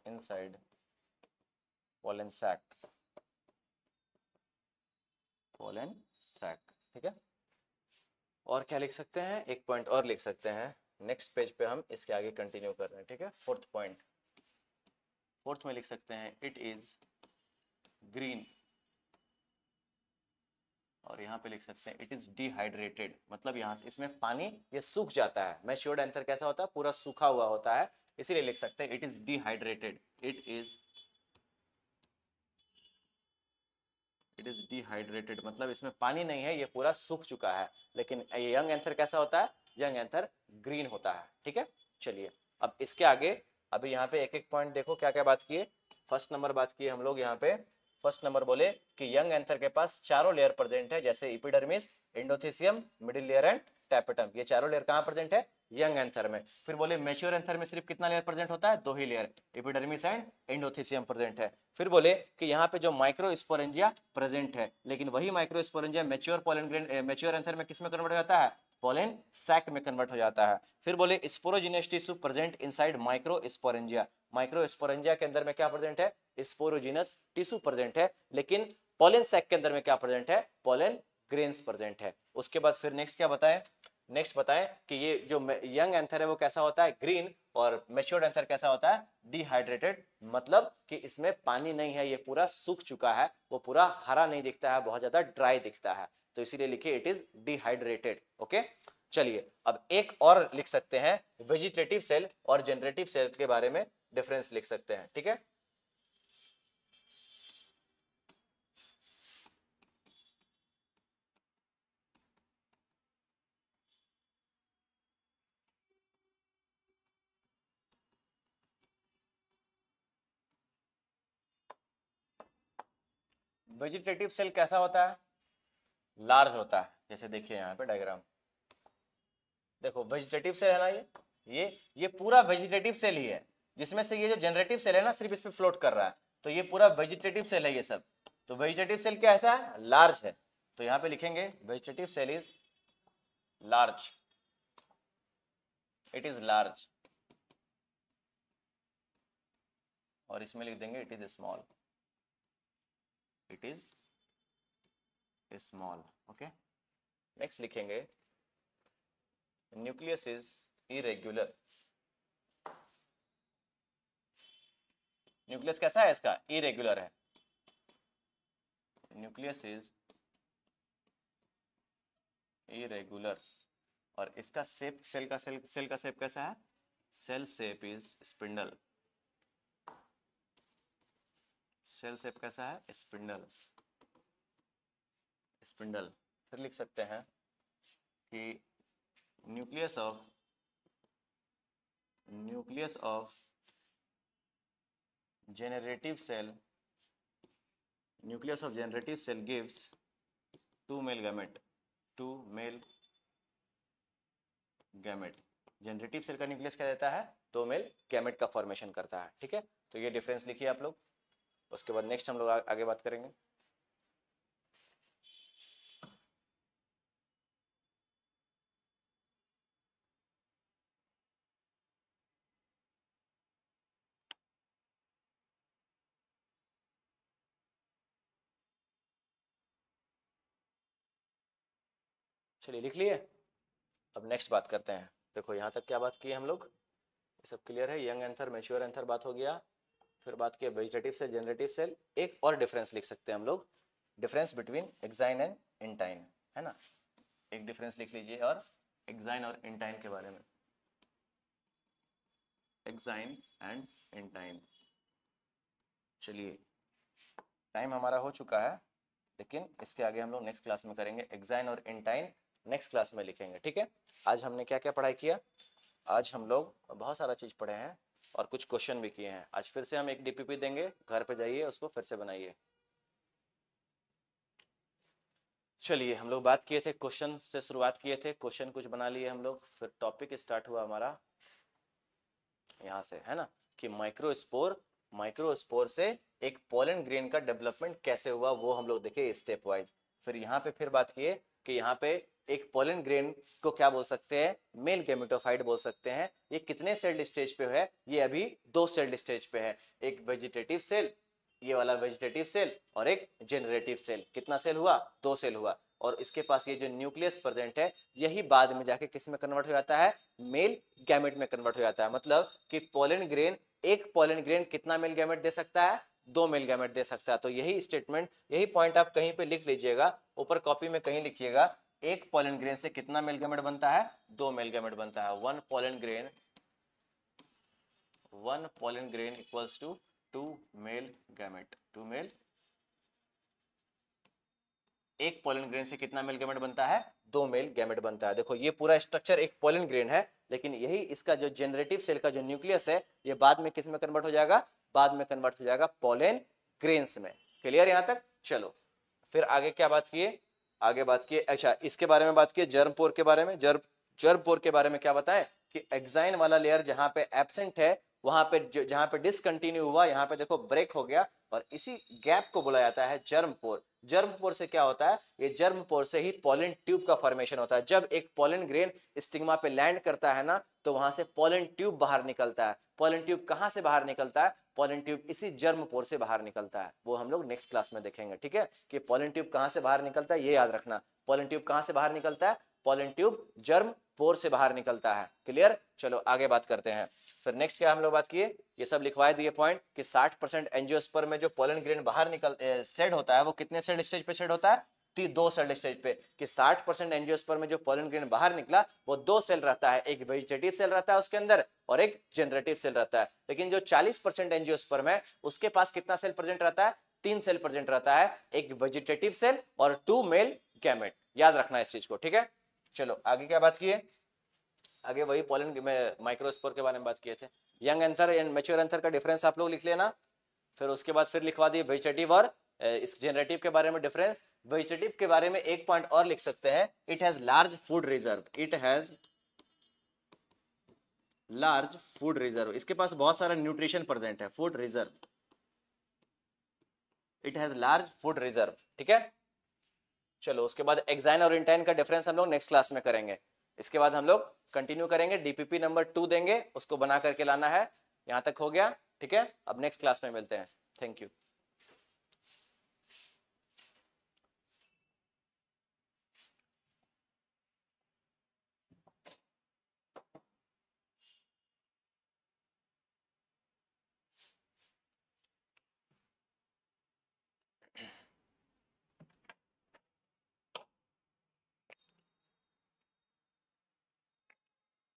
inside pollen sac, pollen sac। ठीक है, और क्या लिख सकते हैं, एक पॉइंट और लिख सकते हैं, नेक्स्ट पेज पे हम इसके आगे कंटिन्यू कर रहे हैं। ठीक है, फोर्थ पॉइंट, फोर्थ में लिख सकते हैं इट इज ग्रीन, और यहाँ पे लिख सकते हैं इट इज डिहाइड्रेटेड, मतलब यहाँ से इसमें पानी ये सूख जाता है। मैच्योर्ड एंथर कैसा होता है, पूरा सूखा हुआ होता है, इसीलिए लिख सकते हैं it is dehydrated, it is dehydrated, मतलब इसमें पानी नहीं है, ये पूरा सूख चुका है। लेकिन यंग एंथर कैसा होता है, यंग एंथर ग्रीन होता है। ठीक है, चलिए अब इसके आगे, अभी यहाँ पे एक एक पॉइंट देखो क्या क्या बात किए। फर्स्ट नंबर बात किए हम लोग यहाँ पे, फर्स्ट नंबर बोले कि यंग एंथर के पास चारों लेयर प्रेजेंट है, जैसे epidermis, endothecium, middle layer and tapetum. ये चारों लेयर कहाँ प्रेजेंट है, यंग एंथर में। फिर बोले मैच्योर एंथर में सिर्फ कितना लेयर प्रेजेंट होता है, 2 ही layer, epidermis and endothecium present है। फिर बोले कि यहाँ पे जो माइक्रोस्पोरेंजिया प्रेजेंट है, लेकिन वही microsporangia mature pollen grain, mature anther में किस में कन्वर्ट हो जाता है, पोलन सैक में कन्वर्ट हो जाता है। फिर बोले sporogenous tissue present inside microsporangia, microsporangia के अंदर में क्या प्रेजेंट है, स्पोरोजिनस टिश्यू प्रेजेंट है, लेकिन पोलन सैक के अंदर में क्या प्रेजेंट है, पोलन ग्रेन्स प्रेजेंट है। उसके बाद फिर नेक्स्ट क्या बताएं, नेक्स्ट बताएं कि ये जो यंग एंथर है वो कैसा होता है, ग्रीन, और मैच्योर्ड एंथर कैसा होता है, डिहाइड्रेटेड, मतलब कि इसमें पानी नहीं है, ये पूरा सूख चुका है, वो पूरा हरा नहीं दिखता है, बहुत ज्यादा ड्राई दिखता है, तो इसीलिए लिखिए इट इज डिहाइड्रेटेड। ओके, चलिए अब एक और लिख सकते हैं, वेजिटेटिव सेल और जनरेटिव सेल के बारे में डिफरेंस लिख सकते हैं। ठीक है, वेजिटेटिव सेल कैसा होता है, लार्ज होता है, जैसे देखिए यहाँ पे डायग्राम देखो, वेजिटेटिव सेल है ना, ये पूरा वेजिटेटिव सेल ही है, जिसमें से ये जो जनरेटिव सेल है ना सिर्फ इस पे फ्लोट कर रहा है, तो ये पूरा वेजिटेटिव सेल है ये सब। तो वेजिटेटिव सेल क्या ऐसा है, लार्ज है, तो यहाँ पे लिखेंगे vegetative cell is large, it is large, और इसमें लिख देंगे it is small, it is small. Okay, next लिखेंगे न्यूक्लियस इज इरेग्युलर, न्यूक्लियस कैसा है इसका, इरेग्युलर है, न्यूक्लियस इज इरेग्युलर, और इसका शेप, सेल का शेप कैसा है, cell shape is spindle, cell shape कैसा है, स्पिंडल, स्पिंडल। फिर लिख सकते हैं कि nucleus of nucleus of generative cell nucleus of generative cell gives two male gamete generative cell का न्यूक्लियस क्या देता है, दो मेल गैमेट का फॉर्मेशन करता है। ठीक है, तो ये डिफरेंस लिखिए आप लोग। उसके बाद नेक्स्ट हम लोग आगे बात करेंगे। चलिए लिख लिए। अब नेक्स्ट बात करते हैं। देखो यहाँ तक क्या बात की हम लोग, ये सब क्लियर है। यंग एंथर, मैच्योर एंथर बात हो गया। फिर बात की वेजिटेटिव सेल, जनरेटिव सेल। एक और डिफरेंस लिख सकते हैं हम लोग, difference between exine and intine, है ना। एक डिफरेंस लिख लीजिए और एक्साइन और इंटाइन के बारे में। Exine and intine. चलिए टाइम हमारा हो चुका है, लेकिन इसके आगे हम लोग नेक्स्ट क्लास में करेंगे। एक्साइन और इंटाइन नेक्स्ट क्लास में लिखेंगे। ठीक है, आज हमने क्या क्या पढ़ाई किया, आज हम लोग बहुत सारा चीज पढ़े हैं और कुछ क्वेश्चन भी किए हैं। आज फिर से हम एक डीपीपी देंगे, घर पे जाइए उसको फिर से बनाइए। चलिए हम लोग बात किए थे, क्वेश्चन से शुरुआत किए थे, क्वेश्चन कुछ बना लिए हम लोग। फिर टॉपिक स्टार्ट हुआ हमारा यहाँ से, है ना, कि माइक्रोस्पोर से एक पोलन ग्रेन का डेवलपमेंट कैसे हुआ वो हम लोग देखे स्टेप वाइज। फिर यहाँ पे फिर बात किए कि यहाँ पे एक पोलन ग्रेन को क्या बोल सकते हैं, मेल गैमेटोफाइट बोल सकते हैं। ये कितने सेल्ड स्टेज पे है, ये अभी 2 सेल्ड स्टेज पे है। एक वेजिटेटिव सेल, ये वाला वेजिटेटिव सेल, और एक जनरेटिव सेल। कितना सेल हुआ, 2 सेल हुआ। और इसके पास ये जो न्यूक्लियस प्रेजेंट है, यही बाद में जाके किस में कन्वर्ट हो जाता है, मेल गैमेट में कन्वर्ट हो जाता है। मतलब कि पोलन ग्रेन, एक पोलन ग्रेन कितना मेल गैमेट दे सकता है, 2 मेल गैमेट दे सकता है। तो यही स्टेटमेंट, यही पॉइंट आप कहीं पे लिख लीजिएगा, ऊपर कॉपी में कहीं लिखिएगा। एक पोलन ग्रेन से कितना मेल गैमेट बनता है, 2 मेल गैमेट बनता है। One pollen grain equals two 2 male gamete. 2 male, एक पोलन ग्रेन से कितना मेल गैमेट बनता है, 2 मेल गैमेट बनता है। देखो ये पूरा स्ट्रक्चर एक पोलन ग्रेन है, लेकिन यही इसका जो जनरेटिव सेल का जो न्यूक्लियस है, ये बाद में किस में कन्वर्ट हो जाएगा, बाद में कन्वर्ट हो जाएगा पोलन ग्रेन्स में। क्लियर यहाँ तक। चलो फिर आगे क्या बात किए, आगे बात किए, अच्छा इसके बारे में बात किए, जर्म पोर के बारे में। जर्म पोर के बारे में क्या बताएं कि एक्साइन वाला लेयर जहां पे एब्सेंट है, वहां पे जहां पे डिसकंटिन्यू हुआ, यहाँ पे देखो ब्रेक हो गया, और इसी गैप को बोला जाता है जर्म पोर। जर्म पोर से क्या होता है, ये जर्म पोर से ही पोलन ट्यूब का फॉर्मेशन होता है। जब एक पोलन ग्रेन स्टिग्मा पे लैंड करता है ना, तो वहां से पोलन ट्यूब बाहर निकलता है। पोलन ट्यूब कहां से बाहर निकलता है, पोलन ट्यूब इसी जर्म पोर से बाहर निकलता है। वो हम लोग नेक्स्ट क्लास में देखेंगे। ठीक है, कि पोलन ट्यूब कहां से बाहर निकलता है, ये याद रखना। पोलन ट्यूब कहां से बाहर निकलता है, पोलन ट्यूब जर्म पोर से बाहर निकलता है। क्लियर। चलो आगे बात करते हैं। फिर नेक्स्ट क्या हम लोग बात किए, ये सब लिखवाए दिए पॉइंट, कि 60% एंजियोस्पर्म में जो पोलन ग्रेन बाहर निकल सेड होता है, वो कितने सेड स्टेज पे सेड होता है, 2 सेल स्टेज पे। कि 60% एंजियोस्पर्म में जो पोलन ग्रेन बाहर निकला, वो 2 सेल रहता है, एक वेजिटेटिव सेल रहता है उसके अंदर, और एक जनरेटिव सेल रहता है। लेकिन जो 40% एंजियोस्पर्म है, उसके पास कितना सेल प्रेजेंट रहता है, 3 सेल प्रेजेंट रहता है, एक वेजिटेटिव सेल और 2 मेल गैमेट। याद रखना इस चीज को। ठीक है, चलो आगे क्या बात किए, आगे वही पोलन में माइक्रोस्पोर के बारे में बात किए थे। Young anther and mature anther का डिफरेंस आप लोग लिख लेना। फिर उसके बाद फिर लिखवा दिए वेजिटेटिव और इस जनरेटिव के बारे में डिफरेंस। वेजिटेटिव के बारे में एक पॉइंट और लिख सकते हैं, it has large food reserve. It has large food reserve, इसके पास बहुत सारा न्यूट्रिशन प्रेजेंट है। Food reserve, it has large food reserve. ठीक है, चलो उसके बाद एक्साइन और इंटाइन का डिफरेंस हम लोग नेक्स्ट क्लास में करेंगे। इसके बाद हम लोग कंटिन्यू करेंगे, डीपीपी नंबर 2 देंगे, उसको बना करके लाना है। यहां तक हो गया। ठीक है, अब नेक्स्ट क्लास में मिलते हैं। Thank you.